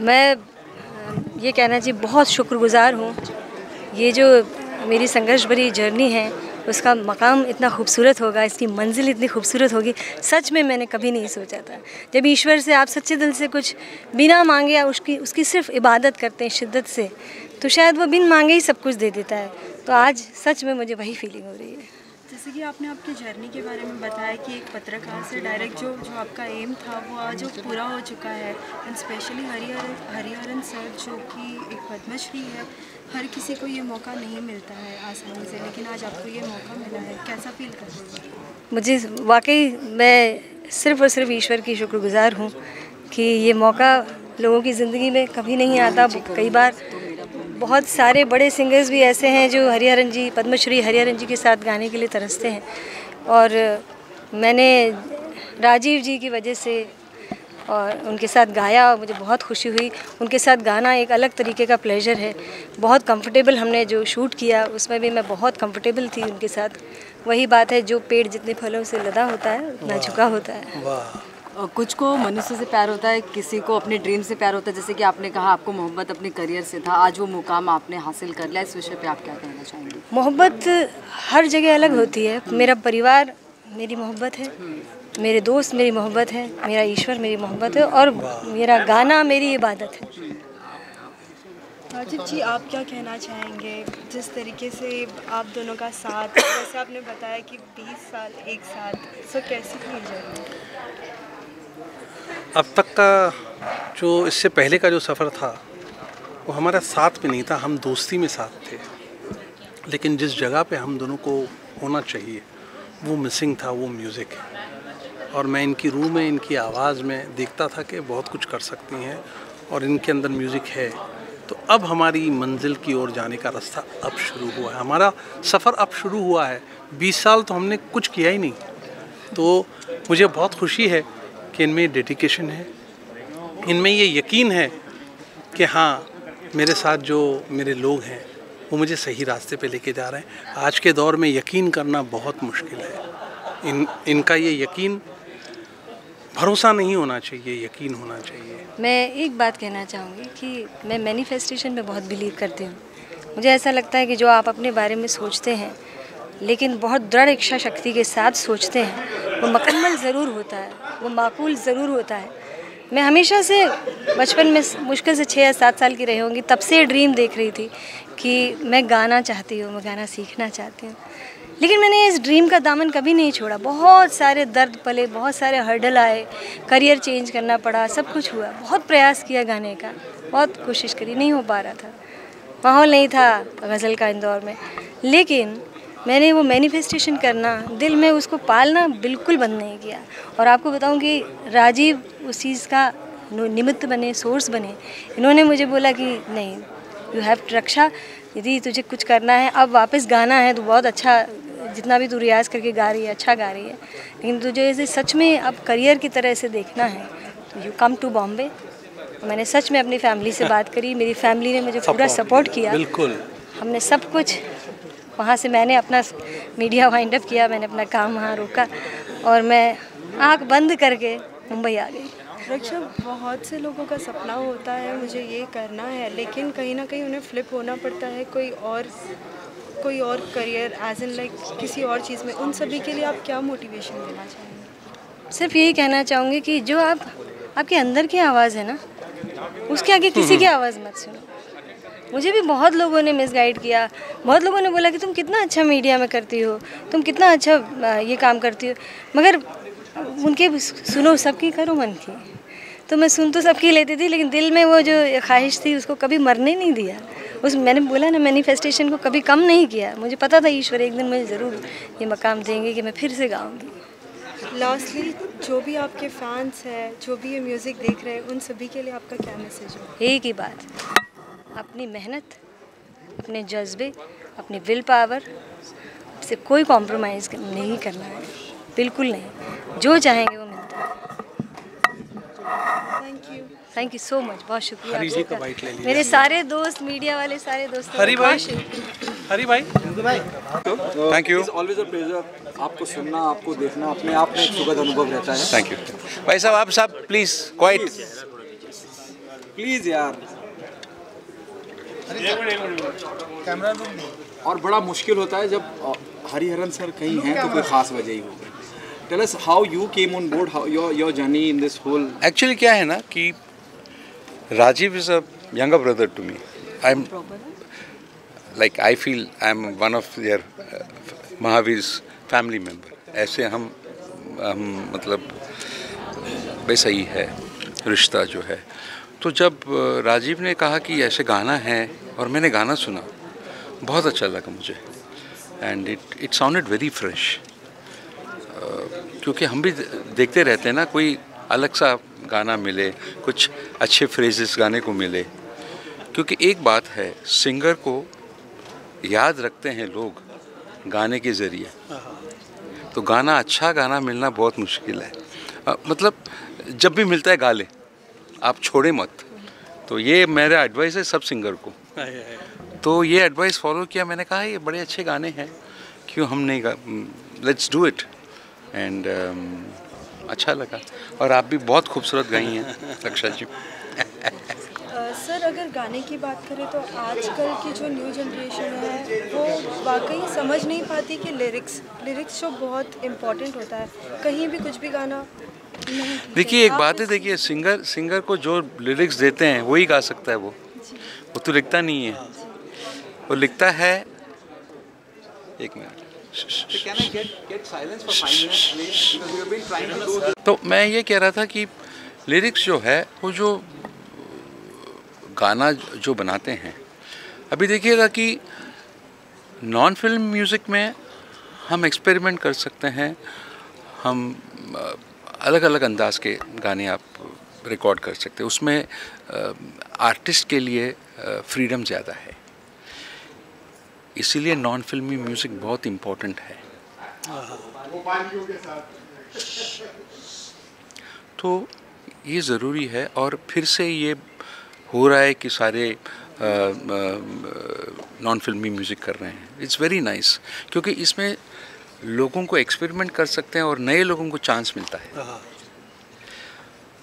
मैं ये कहना चाहिए, बहुत शुक्रगुजार हूँ। ये जो मेरी संघर्ष भरी जर्नी है, उसका मकाम इतना खूबसूरत होगा, इसकी मंजिल इतनी खूबसूरत होगी, सच में मैंने कभी नहीं सोचा था। जब ईश्वर से आप सच्चे दिल से कुछ बिना मांगे या उसकी सिर्फ इबादत करते हैं शिद्दत से, तो शायद वो बिन मांगे ही सब कुछ दे देता है। तो आज सच में मुझे वही फीलिंग हो रही है। जैसे कि आपने आपकी जर्नी के बारे में बताया कि एक पत्रकार से डायरेक्ट जो आपका एम था वो आज पूरा हो चुका है। एंड स्पेशली हरिहरन सर जो कि एक पद्मश्री है, हर किसी को ये मौका नहीं मिलता है आसानी से, लेकिन आज आपको ये मौका मिला है, कैसा फील कर रहे हैं? मुझे वाकई, मैं सिर्फ़ और सिर्फ ईश्वर की शुक्रगुजार हूँ कि ये मौका लोगों की ज़िंदगी में कभी नहीं आता। कई बार बहुत सारे बड़े सिंगर्स भी ऐसे हैं जो हरिहरन जी, पद्मश्री हरिहरन जी के साथ गाने के लिए तरसते हैं। और मैंने राजीव जी की वजह से और उनके साथ गाया, मुझे बहुत खुशी हुई। उनके साथ गाना एक अलग तरीके का प्लेजर है। बहुत कंफर्टेबल, हमने जो शूट किया उसमें भी मैं बहुत कंफर्टेबल थी उनके साथ। वही बात है, जो पेड़ जितने फलों से लदा होता है उतना झुका होता है। वाह। कुछ को मनुष्य से प्यार होता है, किसी को अपने ड्रीम से प्यार होता है। जैसे कि आपने कहा आपको मोहब्बत अपने करियर से था, आज वो मुकाम आपने हासिल कर लिया। इस विषय पे आप क्या कहना चाहेंगे? मोहब्बत हर जगह अलग होती है। मेरा परिवार मेरी मोहब्बत है, मेरे दोस्त मेरी मोहब्बत है, मेरा ईश्वर मेरी मोहब्बत है और मेरा गाना मेरी इबादत है। राजीव जी, आप क्या कहना चाहेंगे जिस तरीके से आप दोनों का साथ, जैसे आपने बताया कि 20 साल एक साथ, सो कैसी थी जर्नी? अब तक का जो इससे पहले का जो सफ़र था वो हमारा साथ में नहीं था, हम दोस्ती में साथ थे। लेकिन जिस जगह पे हम दोनों को होना चाहिए वो मिसिंग था, वो म्यूज़िक है। और मैं इनकी रूह में, इनकी आवाज़ में देखता था कि बहुत कुछ कर सकती हैं और इनके अंदर म्यूज़िक है। तो अब हमारी मंजिल की ओर जाने का रास्ता अब शुरू हुआ है, हमारा सफ़र अब शुरू हुआ है। 20 साल तो हमने कुछ किया ही नहीं। तो मुझे बहुत खुशी है कि इनमें डेडिकेशन है, इनमें ये यकीन है कि हाँ, मेरे साथ जो मेरे लोग हैं वो मुझे सही रास्ते पे लेके जा रहे हैं। आज के दौर में यकीन करना बहुत मुश्किल है। इनका ये यकीन, भरोसा नहीं होना चाहिए, यकीन होना चाहिए। मैं एक बात कहना चाहूँगी कि मैं मैनिफेस्टेशन में बहुत बिलीव करती हूँ। मुझे ऐसा लगता है कि जो आप अपने बारे में सोचते हैं लेकिन बहुत दृढ़ इच्छा शक्ति के साथ सोचते हैं, वो मुकम्मल ज़रूर होता है, वो माकूल ज़रूर होता है। मैं हमेशा से बचपन में मुश्किल से 6 या 7 साल की रही होंगी, तब से ड्रीम देख रही थी कि मैं गाना चाहती हूँ, मैं गाना सीखना चाहती हूँ। लेकिन मैंने इस ड्रीम का दामन कभी नहीं छोड़ा। बहुत सारे दर्द पले, बहुत सारे हर्डल आए, करियर चेंज करना पड़ा, सब कुछ हुआ। बहुत प्रयास किया गाने का, बहुत कोशिश करी, नहीं हो पा रहा था, माहौल नहीं था गज़ल का इंदौर में। लेकिन मैंने वो मैनिफेस्टेशन करना, दिल में उसको पालना बिल्कुल बंद नहीं किया। और आपको बताऊं कि राजीव उस चीज़ का निमित्त बने, सोर्स बने। इन्होंने मुझे बोला कि नहीं, यू हैव टू रक्षा, यदि तुझे कुछ करना है, अब वापस गाना है तो बहुत अच्छा, जितना भी तू रियाज करके गा रही है अच्छा गा रही है, लेकिन तुझे इसे सच में अब करियर की तरह से देखना है तो यू कम टू बॉम्बे। मैंने सच में अपनी फैमिली से बात करी, मेरी फैमिली ने मुझे पूरा सपोर्ट किया। बिल्कुल, हमने सब कुछ वहाँ से, मैंने अपना मीडिया वाइंड अप किया, मैंने अपना काम वहाँ रोका और मैं आँख बंद करके मुंबई आ गई। रक्षा, बहुत से लोगों का सपना होता है मुझे ये करना है, लेकिन कहीं ना कहीं उन्हें फ्लिप होना पड़ता है कोई और करियर, एज इन लाइक किसी और चीज़ में। उन सभी के लिए आप क्या मोटिवेशन देना चाहेंगे? सिर्फ यही कहना चाहूँगी कि जो आपके अंदर की आवाज़ है ना, उसके आगे किसी की आवाज़ मत सुनो। मुझे भी बहुत लोगों ने मिसगाइड किया, बहुत लोगों ने बोला कि तुम कितना अच्छा मीडिया में करती हो, तुम कितना अच्छा ये काम करती हो, मगर उनके सुनो, सबकी करो मन की। तो मैं सुन तो सबकी लेती थी, लेकिन दिल में वो जो ख्वाहिश थी उसको कभी मरने नहीं दिया। मैंने बोला ना, मैनिफेस्टेशन को कभी कम नहीं किया। मुझे पता था ईश्वर एक दिन मुझे ज़रूर ये मकाम देंगे कि मैं फिर से गाऊंगी। लास्टली, जो भी आपके फैंस हैं, जो भी ये म्यूज़िक देख रहे हैं, उन सभी के लिए आपका क्या मैसेज है? एक ही बात, अपनी मेहनत, अपने जज्बे, अपनी विल पावर से कोई कॉम्प्रोमाइज़ नहीं करना है, बिल्कुल नहीं। जो चाहेंगे वो मिलता है। थैंक यू सो मच, बहुत शुक्रिया। हरी जी का बाइट ले लीजिए। मेरे सारे दोस्त, मीडिया वाले सारे दोस्त, हरी भाई, thank you. Always a pleasure आपको सुनना, आपको देखना, अपने आप में एक सुखद अनुभव रहता है। थैंक यू भाई साहब। आप सब प्लीज क्वाइट, प्लीज यार। और बड़ा मुश्किल होता है जब हरिहरन सर कहीं हैं तो कोई खास वजह ही होगी। Tell us how you came on board, how your journey in this whole. Actually क्या है ना कि Rajiv is a younger brother to me. I'm like I feel I'm one of their Mahavir's family member. ऐसे हम मतलब वैसा ही है रिश्ता जो है। तो जब राजीव ने कहा कि ऐसे गाना है और मैंने गाना सुना, बहुत अच्छा लगा मुझे and it sounded very fresh. क्योंकि हम भी देखते रहते हैं ना, कोई अलग सा गाना मिले, कुछ अच्छे फ्रेजेस गाने को मिले। क्योंकि एक बात है, सिंगर को याद रखते हैं लोग गाने के ज़रिए, तो गाना, अच्छा गाना मिलना बहुत मुश्किल है। मतलब जब भी मिलता है गा ले, आप छोड़े मत। तो ये मेरा एडवाइस है सब सिंगर को। तो ये एडवाइस फॉलो किया, मैंने कहा ये बड़े अच्छे गाने हैं, क्यों हम नहीं गा, लेट्स डू इट। एंड अच्छा लगा। और आप भी बहुत खूबसूरत गाई हैं रक्षा जी। सर अगर गाने की बात करें तो आजकल की जो न्यू जनरेशन है वो वाकई समझ नहीं पाती कि लिरिक्स जो बहुत इम्पोर्टेंट होता है, कहीं भी कुछ भी गाना नहीं। देखिए एक बात है, देखिए सिंगर को जो लिरिक्स देते हैं वही गा सकता है। वो तो लिखता नहीं है, वो लिखता है। एक मिनट। तो मैं ये कह रहा था कि लिरिक्स जो है वो जो गाना जो बनाते हैं, अभी देखिएगा कि नॉन फिल्म म्यूज़िक में हम एक्सपेरिमेंट कर सकते हैं, हम अलग अलग अंदाज के गाने आप रिकॉर्ड कर सकते हैं, उसमें आर्टिस्ट के लिए फ्रीडम ज़्यादा है, इसीलिए नॉन फिल्मी म्यूज़िक बहुत इम्पोर्टेंट है। तो ये ज़रूरी है, और फिर से ये हो रहा है कि सारे नॉन फिल्मी म्यूज़िक कर रहे हैं। इट्स वेरी नाइस, क्योंकि इसमें लोगों को एक्सपेरिमेंट कर सकते हैं और नए लोगों को चांस मिलता है।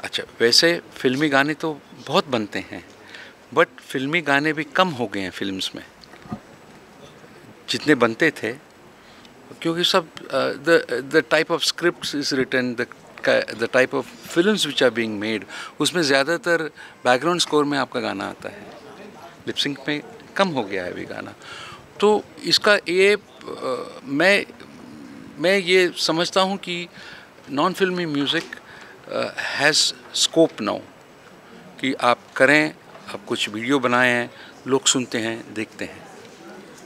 अच्छा, वैसे फिल्मी गाने तो बहुत बनते हैं, बट फिल्मी गाने भी कम हो गए हैं फिल्म्स में जितने बनते थे, क्योंकि सब the type of scripts is written, the type of films which are being made, उसमें ज़्यादातर बैकग्राउंड स्कोर में आपका गाना आता है, लिपसिंक में कम हो गया है अभी गाना। तो इसका ये मैं ये समझता हूँ कि नॉन फिल्मी म्यूज़िक हैज़ स्कोप नाउ, कि आप करें, आप कुछ वीडियो बनाए हैं, लोग सुनते हैं, देखते हैं।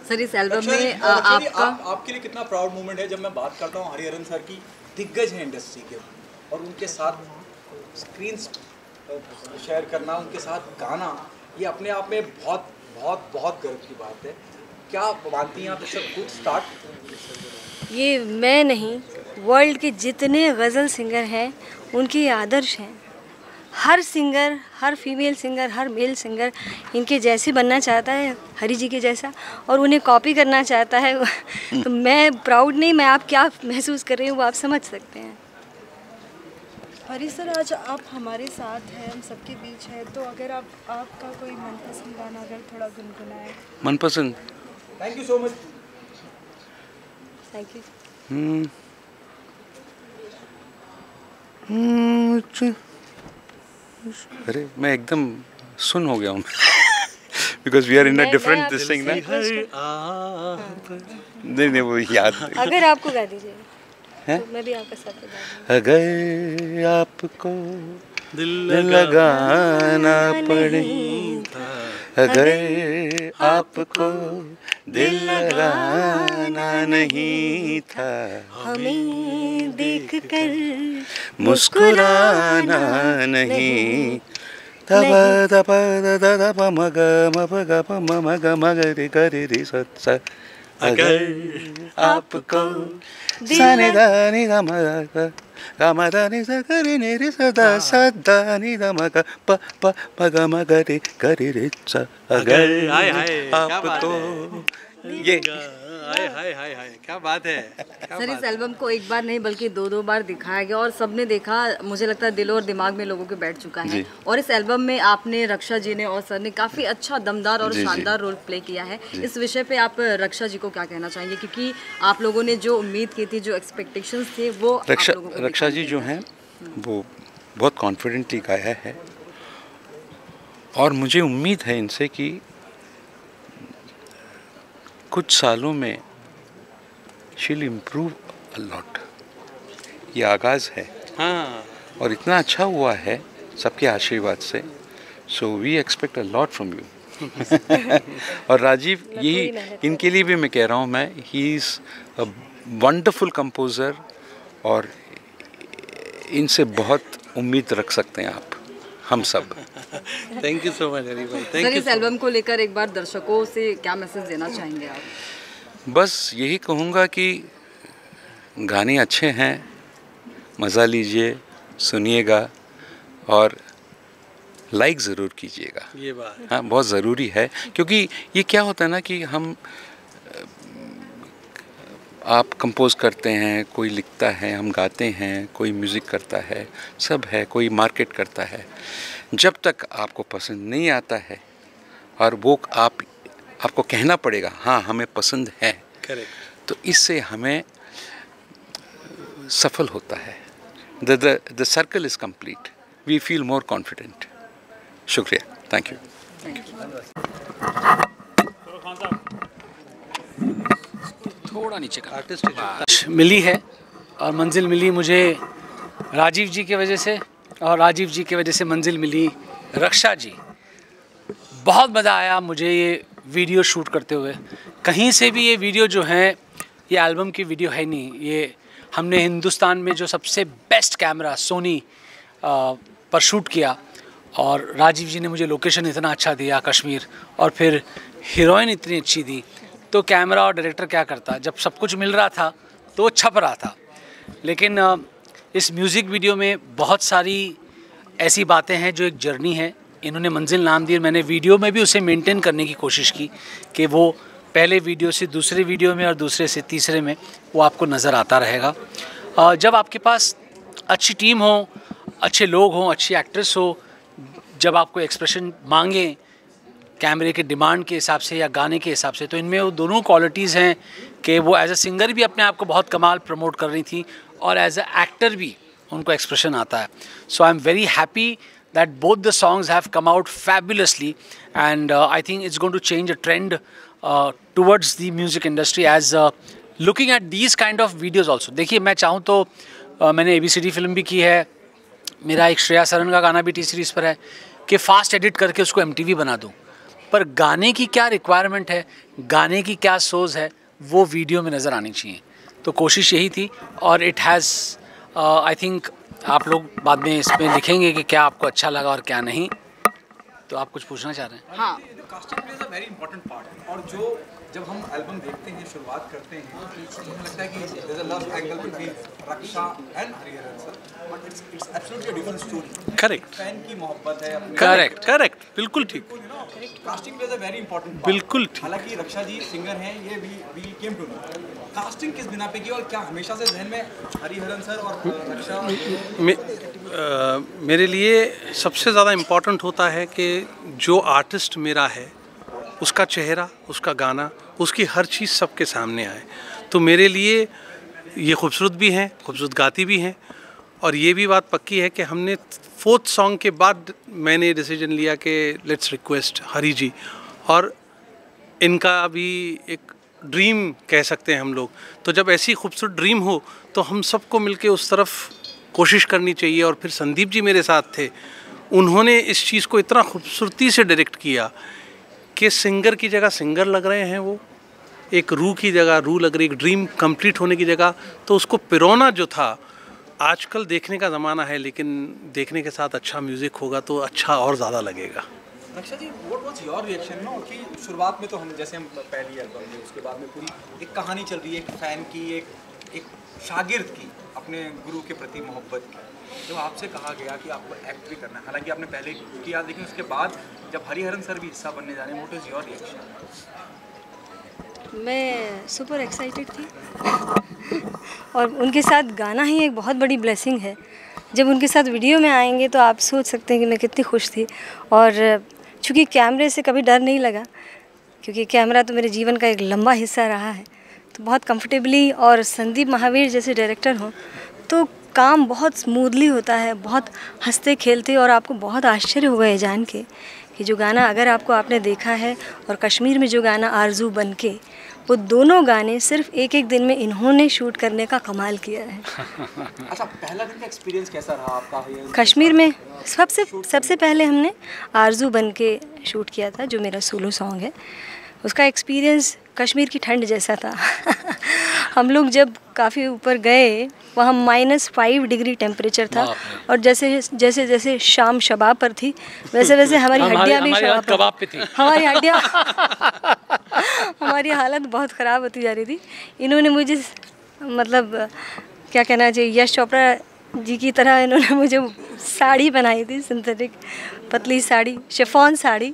सर इस एल्बम में आपके लिए कितना प्राउड मोमेंट है जब मैं बात करता हूँ हरिहरन सर की, दिग्गज हैं इंडस्ट्री के, और उनके साथ स्क्रीन शेयर करना, उनके साथ गाना, ये अपने आप में बहुत बहुत बहुत गर्व की बात है। क्या मानती हैं आप, इट्स अ गुड स्टार्ट? ये मैं नहीं, वर्ल्ड के जितने गज़ल सिंगर हैं उनके आदर्श हैं। हर सिंगर, हर फीमेल सिंगर, हर मेल सिंगर इनके जैसे बनना चाहता है, हरि जी के जैसा, और उन्हें कॉपी करना चाहता है। तो मैं प्राउड नहीं, मैं आप क्या महसूस कर रही हूँ वो आप समझ सकते हैं। हरी सर, आज आप हमारे साथ हैं, हम सबके बीच हैं, तो अगर आपका कोई मनपसंद गाना अगर थोड़ा गुनगुनाए। मनपसंद? Thank you so much. Thank you. अरे मैं एकदम सुन हो गया हूँ because we are in a different this thing ना। नहीं वो याद। अगर आपको गा दीजिए तो मैं भी आपके साथ गा दूँगी। अगर आपको दिल लगाना पड़े, अगर आपको दिल लगाना नहीं था, हमें देखकर मुस्कुराना नहीं, तब तब तब मग मग मग मग रे करे रे सत्स, अगर आपको साने दानी दमग गमदानी सगरे ने रे सदा सदानी दमग प प मग मग रे करे रे स, अगर आपको ये हाय हाय हाय हाय, क्या बात है। सर इस एल्बम को एक बार नहीं बल्कि दो बार दिखाया गया और सबने देखा, मुझे लगता है दिल और दिमाग में लोगों के बैठ चुका है। और इस एल्बम में आपने, रक्षा जी ने और सर ने काफ़ी अच्छा दमदार और शानदार रोल प्ले किया है। इस विषय पे आप रक्षा जी को क्या कहना चाहेंगे, क्योंकि आप लोगों ने जो उम्मीद की थी, जो एक्सपेक्टेशंस थे, वो रक्षा जी जो हैं वो बहुत कॉन्फिडेंटली गाया है, और मुझे उम्मीद है इनसे कि कुछ सालों में she'll improve a lot। ये आगाज़ है। हाँ। और इतना अच्छा हुआ है सबके आशीर्वाद से, so we expect a lot from you। और राजीव, यही इनके लिए भी मैं कह रहा हूँ, मैं he is a wonderful composer, और इनसे बहुत उम्मीद रख सकते हैं आप, हम सब। थैंक यू सो मच हरी भाई। सर इस एल्बम को लेकर एक बार दर्शकों से क्या मैसेज देना चाहेंगे आप? बस यही कहूँगा कि गाने अच्छे हैं, मज़ा लीजिए, सुनिएगा और लाइक ज़रूर कीजिएगा। ये बात हाँ, बहुत ज़रूरी है, क्योंकि ये क्या होता है ना कि हम आप कंपोज करते हैं, कोई लिखता है, हम गाते हैं, कोई म्यूज़िक करता है, सब है, कोई मार्केट करता है। जब तक आपको पसंद नहीं आता है और वो आपको कहना पड़ेगा हाँ हमें पसंद है, तो इससे हमें सफल होता है। The circle is complete, we feel more confident. शुक्रिया, थैंक यू। थोड़ा नीचे का आर्टिस्ट मिली है और मंजिल मिली मुझे राजीव जी की वजह से, और राजीव जी की वजह से मंजिल मिली रक्षा जी। बहुत मज़ा आया मुझे ये वीडियो शूट करते हुए। कहीं से भी ये वीडियो जो है, ये एल्बम की वीडियो है नहीं, ये हमने हिंदुस्तान में जो सबसे बेस्ट कैमरा सोनी पर शूट किया, और राजीव जी ने मुझे लोकेशन इतना अच्छा दिया कश्मीर, और फिर हीरोइन इतनी अच्छी दी, तो कैमरा और डायरेक्टर क्या करता, जब सब कुछ मिल रहा था तो वो छप रहा था। लेकिन इस म्यूज़िक वीडियो में बहुत सारी ऐसी बातें हैं जो एक जर्नी है, इन्होंने मंजिल नाम दी। मैंने वीडियो में भी उसे मेंटेन करने की कोशिश की कि वो पहले वीडियो से दूसरे वीडियो में और दूसरे से तीसरे में वो आपको नज़र आता रहेगा। जब आपके पास अच्छी टीम हो, अच्छे लोग हों, अच्छी एक्ट्रेस हो, जब आपको एक्सप्रेशन मांगे कैमरे के डिमांड के हिसाब से या गाने के हिसाब से, तो इनमें वो दोनों क्वालिटीज़ हैं कि वो एज अ सिंगर भी अपने आप को बहुत कमाल प्रमोट कर रही थी और एज अ एक्टर भी उनको एक्सप्रेशन आता है। So I am very happy that both the songs have come out fabulously, and I think it's going to change a trend towards the music industry as looking at these kind of videos also. देखिए, मैं चाहूँ तो मैंने ABCD film भी की है, मेरा एक श्रेया सरन का गाना भी टी सीरीज़ पर है कि फ़ास्ट एडिट करके उसको MTV बना दूँ, पर गाने की क्या रिक्वायरमेंट है, गाने की क्या सोच है, वो वीडियो में नज़र आनी चाहिए। तो कोशिश यही थी, और इट हैज़ आई थिंक आप लोग बाद में इसमें लिखेंगे कि क्या आपको अच्छा लगा और क्या नहीं। तो आप कुछ पूछना चाह रहे हैं? हाँ, casting plays a very important part. और जो जब हम एल्बम देखते हैं, शुरुआत करते हैं, तो हमें लगता है कि there is a love angle between Raksha and Hariharan sir, but it's absolutely different story. Correct, fan की मोहब्बत है अपने। करेक्ट, बिल्कुल ठीक। Casting plays a very important part. बिल्कुल ठीक। हालांकि रक्षा जी सिंगर हैं, ये we came to know. Casting किस बिना पे की, और क्या हमेशा से जहन में हरिहरन सर और रक्षा? मेरे लिए सबसे ज़्यादा इम्पॉर्टेंट होता है कि जो आर्टिस्ट मेरा है उसका चेहरा, उसका गाना, उसकी हर चीज़ सबके सामने आए। तो मेरे लिए ये खूबसूरत भी हैं, खूबसूरत गाती भी हैं, और ये भी बात पक्की है कि हमने 4th सॉन्ग के बाद मैंने डिसीजन लिया कि लेट्स रिक्वेस्ट हरी जी, और इनका भी एक ड्रीम कह सकते हैं हम लोग। तो जब ऐसी खूबसूरत ड्रीम हो तो हम सबको मिलके उस तरफ कोशिश करनी चाहिए। और फिर संदीप जी मेरे साथ थे, उन्होंने इस चीज़ को इतना खूबसूरती से डायरेक्ट किया कि सिंगर की जगह सिंगर लग रहे हैं, वो एक रूह की जगह रूह लग रही, एक ड्रीम कंप्लीट होने की जगह। तो उसको पिरोना जो था, आजकल देखने का ज़माना है, लेकिन देखने के साथ अच्छा म्यूज़िक होगा तो अच्छा और ज़्यादा लगेगा। Raksha ji, what was your reaction no कि शुरुआत में तो हम जैसे हम पहली एल्बम में, उसके बाद में पूरी एक कहानी चल रही है, एक फ़ैन की, एक शागिर्द की, अपने गुरु के प्रति मोहब्बत की। जब आपसे कहा गया कि आपको एक्ट भी करना है, हालांकि आपने पहले किया, लेकिन उसके बाद जब हरिहरन सर भी हिस्सा बनने जा रहे हैं, व्हाट इज़ योर रिएक्शन? मैं सुपर एक्साइटेड थी और उनके साथ गाना ही एक बहुत बड़ी ब्लेसिंग है। जब उनके साथ वीडियो में आएंगे तो आप सोच सकते हैं कि मैं कितनी खुश थी। और चूँकि कैमरे से कभी डर नहीं लगा, क्योंकि कैमरा तो मेरे जीवन का एक लंबा हिस्सा रहा है, तो बहुत कंफर्टेबली, और संदीप महावीर जैसे डायरेक्टर हों तो काम बहुत स्मूथली होता है, बहुत हंसते खेलते। और आपको बहुत आश्चर्य होगा ये जान के कि जो गाना अगर आपने देखा है, और कश्मीर में जो गाना आरजू बन के, वो दोनों गाने सिर्फ एक दिन में इन्होंने शूट करने का कमाल किया है। अच्छा, पहला दिन का एक्सपीरियंस कैसा रहा आपका कश्मीर में? सबसे पहले हमने आरजू बन के शूट किया था, जो मेरा सोलो सॉन्ग है। उसका एक्सपीरियंस कश्मीर की ठंड जैसा था। हम लोग जब काफ़ी ऊपर गए, वहाँ -5 डिग्री टेम्परेचर था, और जैसे जैसे शाम शबाब पर थी, वैसे हमारी हड्डियाँ भी शबाब पे थी। हमारी हालत बहुत ख़राब होती जा रही थी। इन्होंने मुझे, मतलब क्या कहना चाहिए, यश चोपड़ा जी की तरह इन्होंने मुझे साड़ी बनाई थी, सिंथेटिक पतली साड़ी, शिफॉन साड़ी।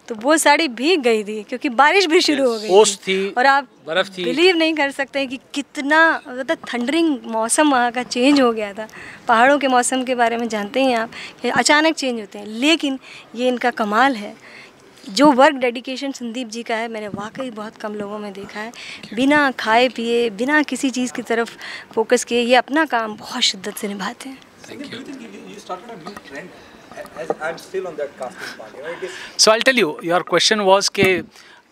तो वो साड़ी भीग गई थी क्योंकि बारिश भी शुरू हो गई थी और आप बर्फ थी। बिलीव नहीं कर सकते कि कितना मतलब थंडरिंग मौसम वहाँ का चेंज हो गया था। पहाड़ों के मौसम के बारे में जानते हैं आप कि अचानक चेंज होते हैं, लेकिन ये इनका कमाल है। जो वर्क डेडिकेशन संदीप जी का है, मैंने वाकई बहुत कम लोगों में देखा है। बिना खाए पिए, बिना किसी चीज़ की तरफ फोकस किए ये अपना काम बहुत शिद्दत से निभाते हैं। So I'll tell you, your question was कि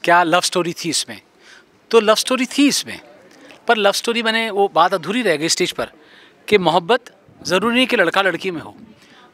क्या लव स्टोरी थी इसमें? तो लव स्टोरी थी इसमें, पर लव स्टोरी मैंने वो बात अधूरी रह गई स्टेज पर कि मोहब्बत ज़रूरी नहीं कि लड़का लड़की में हो।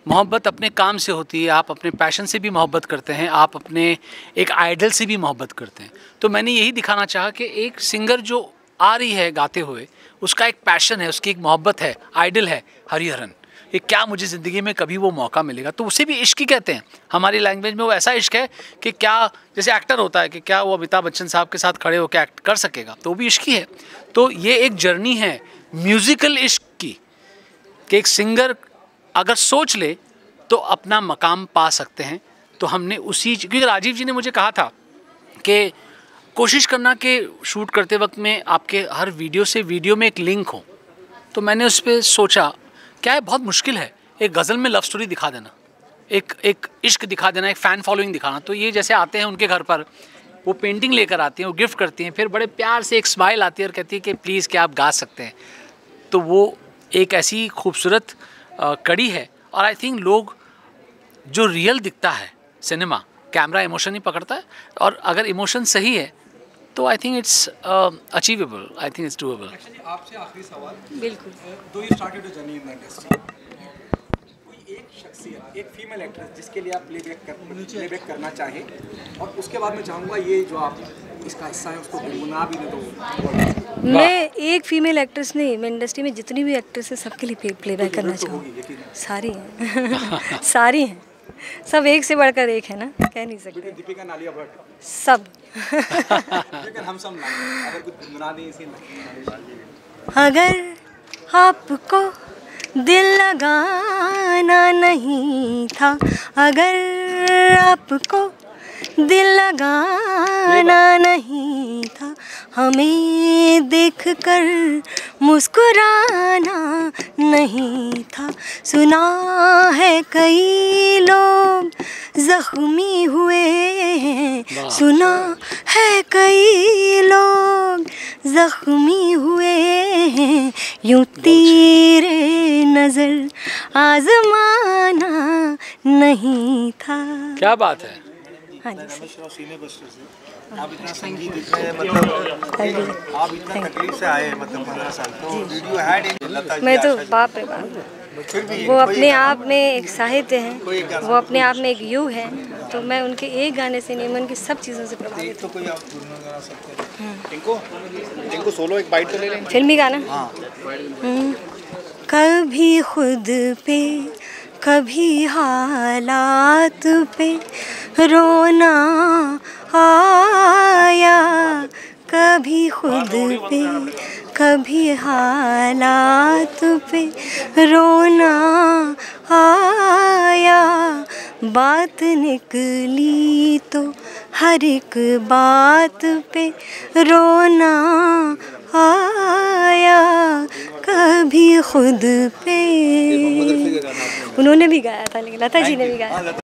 मोहब्बत अपने काम से होती है, आप अपने पैशन से भी मोहब्बत करते हैं, आप अपने एक आइडल से भी मोहब्बत करते हैं। तो मैंने यही दिखाना चाहा कि एक सिंगर जो आ रही है गाते हुए, उसका एक पैशन है, उसकी एक मोहब्बत है, आइडल है हरिहरन। ये क्या मुझे ज़िंदगी में कभी वो मौका मिलेगा, तो उसे भी इश्क ही कहते हैं। हमारी लैंग्वेज में वो ऐसा इश्क है कि क्या जैसे एक्टर होता है कि क्या वो अमिताभ बच्चन साहब के साथ खड़े होकर एक्ट कर सकेगा, तो वो भी इश्क ही है। तो ये एक जर्नी है म्यूज़िकल इश्क की कि एक सिंगर अगर सोच ले तो अपना मकाम पा सकते हैं। तो हमने उसी, क्योंकि राजीव जी ने मुझे कहा था कि कोशिश करना कि शूट करते वक्त में आपके हर वीडियो से वीडियो में एक लिंक हो। तो मैंने उस पर सोचा क्या है, बहुत मुश्किल है एक गज़ल में लव स्टोरी दिखा देना, एक इश्क दिखा देना, एक फ़ैन फॉलोइंग दिखाना। तो ये जैसे आते हैं उनके घर पर, वो पेंटिंग लेकर आती हैं, वो गिफ्ट करती हैं, फिर बड़े प्यार से एक स्माइल आती है और कहती है कि प्लीज़ क्या आप गा सकते हैं। तो वो एक ऐसी खूबसूरत कड़ी है। और आई थिंक लोग जो रियल दिखता है सिनेमा, कैमरा इमोशन ही पकड़ता है, और अगर इमोशन सही है तो I think it's achievable, I think it's doable. आपसे आखिरी सवाल, बिल्कुल, दो you started your journey in the industry, कोई एक शख्सियत, एक फीमेल एक्ट्रेस जिसके लिए आप प्लेबैक करना चाहे, और उसके बाद मैं चाहूँगा ये जो आप इसका हिस्सा है उसको गुनगुना भी दे दो। मैं एक फीमेल एक्ट्रेस नहीं, मैं इंडस्ट्री में जितनी भी एक्ट्रेस है सबके लिए प्लेबैक करना चाहूँगी। सारी हैं सारी हैं, सब एक से बढ़कर एक है ना, कह नहीं सकते। दीपिका, नालिया भट्ट, सब। लेकिन हम सब अगर कुछ गुनगुना दें इसी अगर आपको दिल लगाना नहीं था, अगर आपको दिल लगाना नहीं था, हमें देखकर मुस्कुराना नहीं था। सुना है कई लोग जख्मी हुए हैं, सुना है कई लोग जख्मी हुए हैं, यूं तीरे नजर आजमाना नहीं था। क्या बात है। हाँ जी, आप इतना संगीत, इतने मतलब आप इतना तकलीफ से आए, मतलब 15 साल, तो वीडियो हैड मैं तो बाप रे बाप, वो अपने आप में एक साहित्य है, वो अपने आप में एक युग है। तो मैं उनके एक गाने से नहीं, मैं उनकी सब चीज़ों से प्रभावित हूँ। तो कोई आप गुनगुना सकते हैं? टिंको सोलो एक बाइट तो ले लें। फिल्मी गाना, कभी खुद पे कभी हालात पे रोना आया, कभी खुद पे कभी हालात पे रोना आया, बात निकली तो हर एक बात पे रोना आया, कभी खुद पे। उन्होंने भी गाया था, लेकिन लता जी ने भी गाया।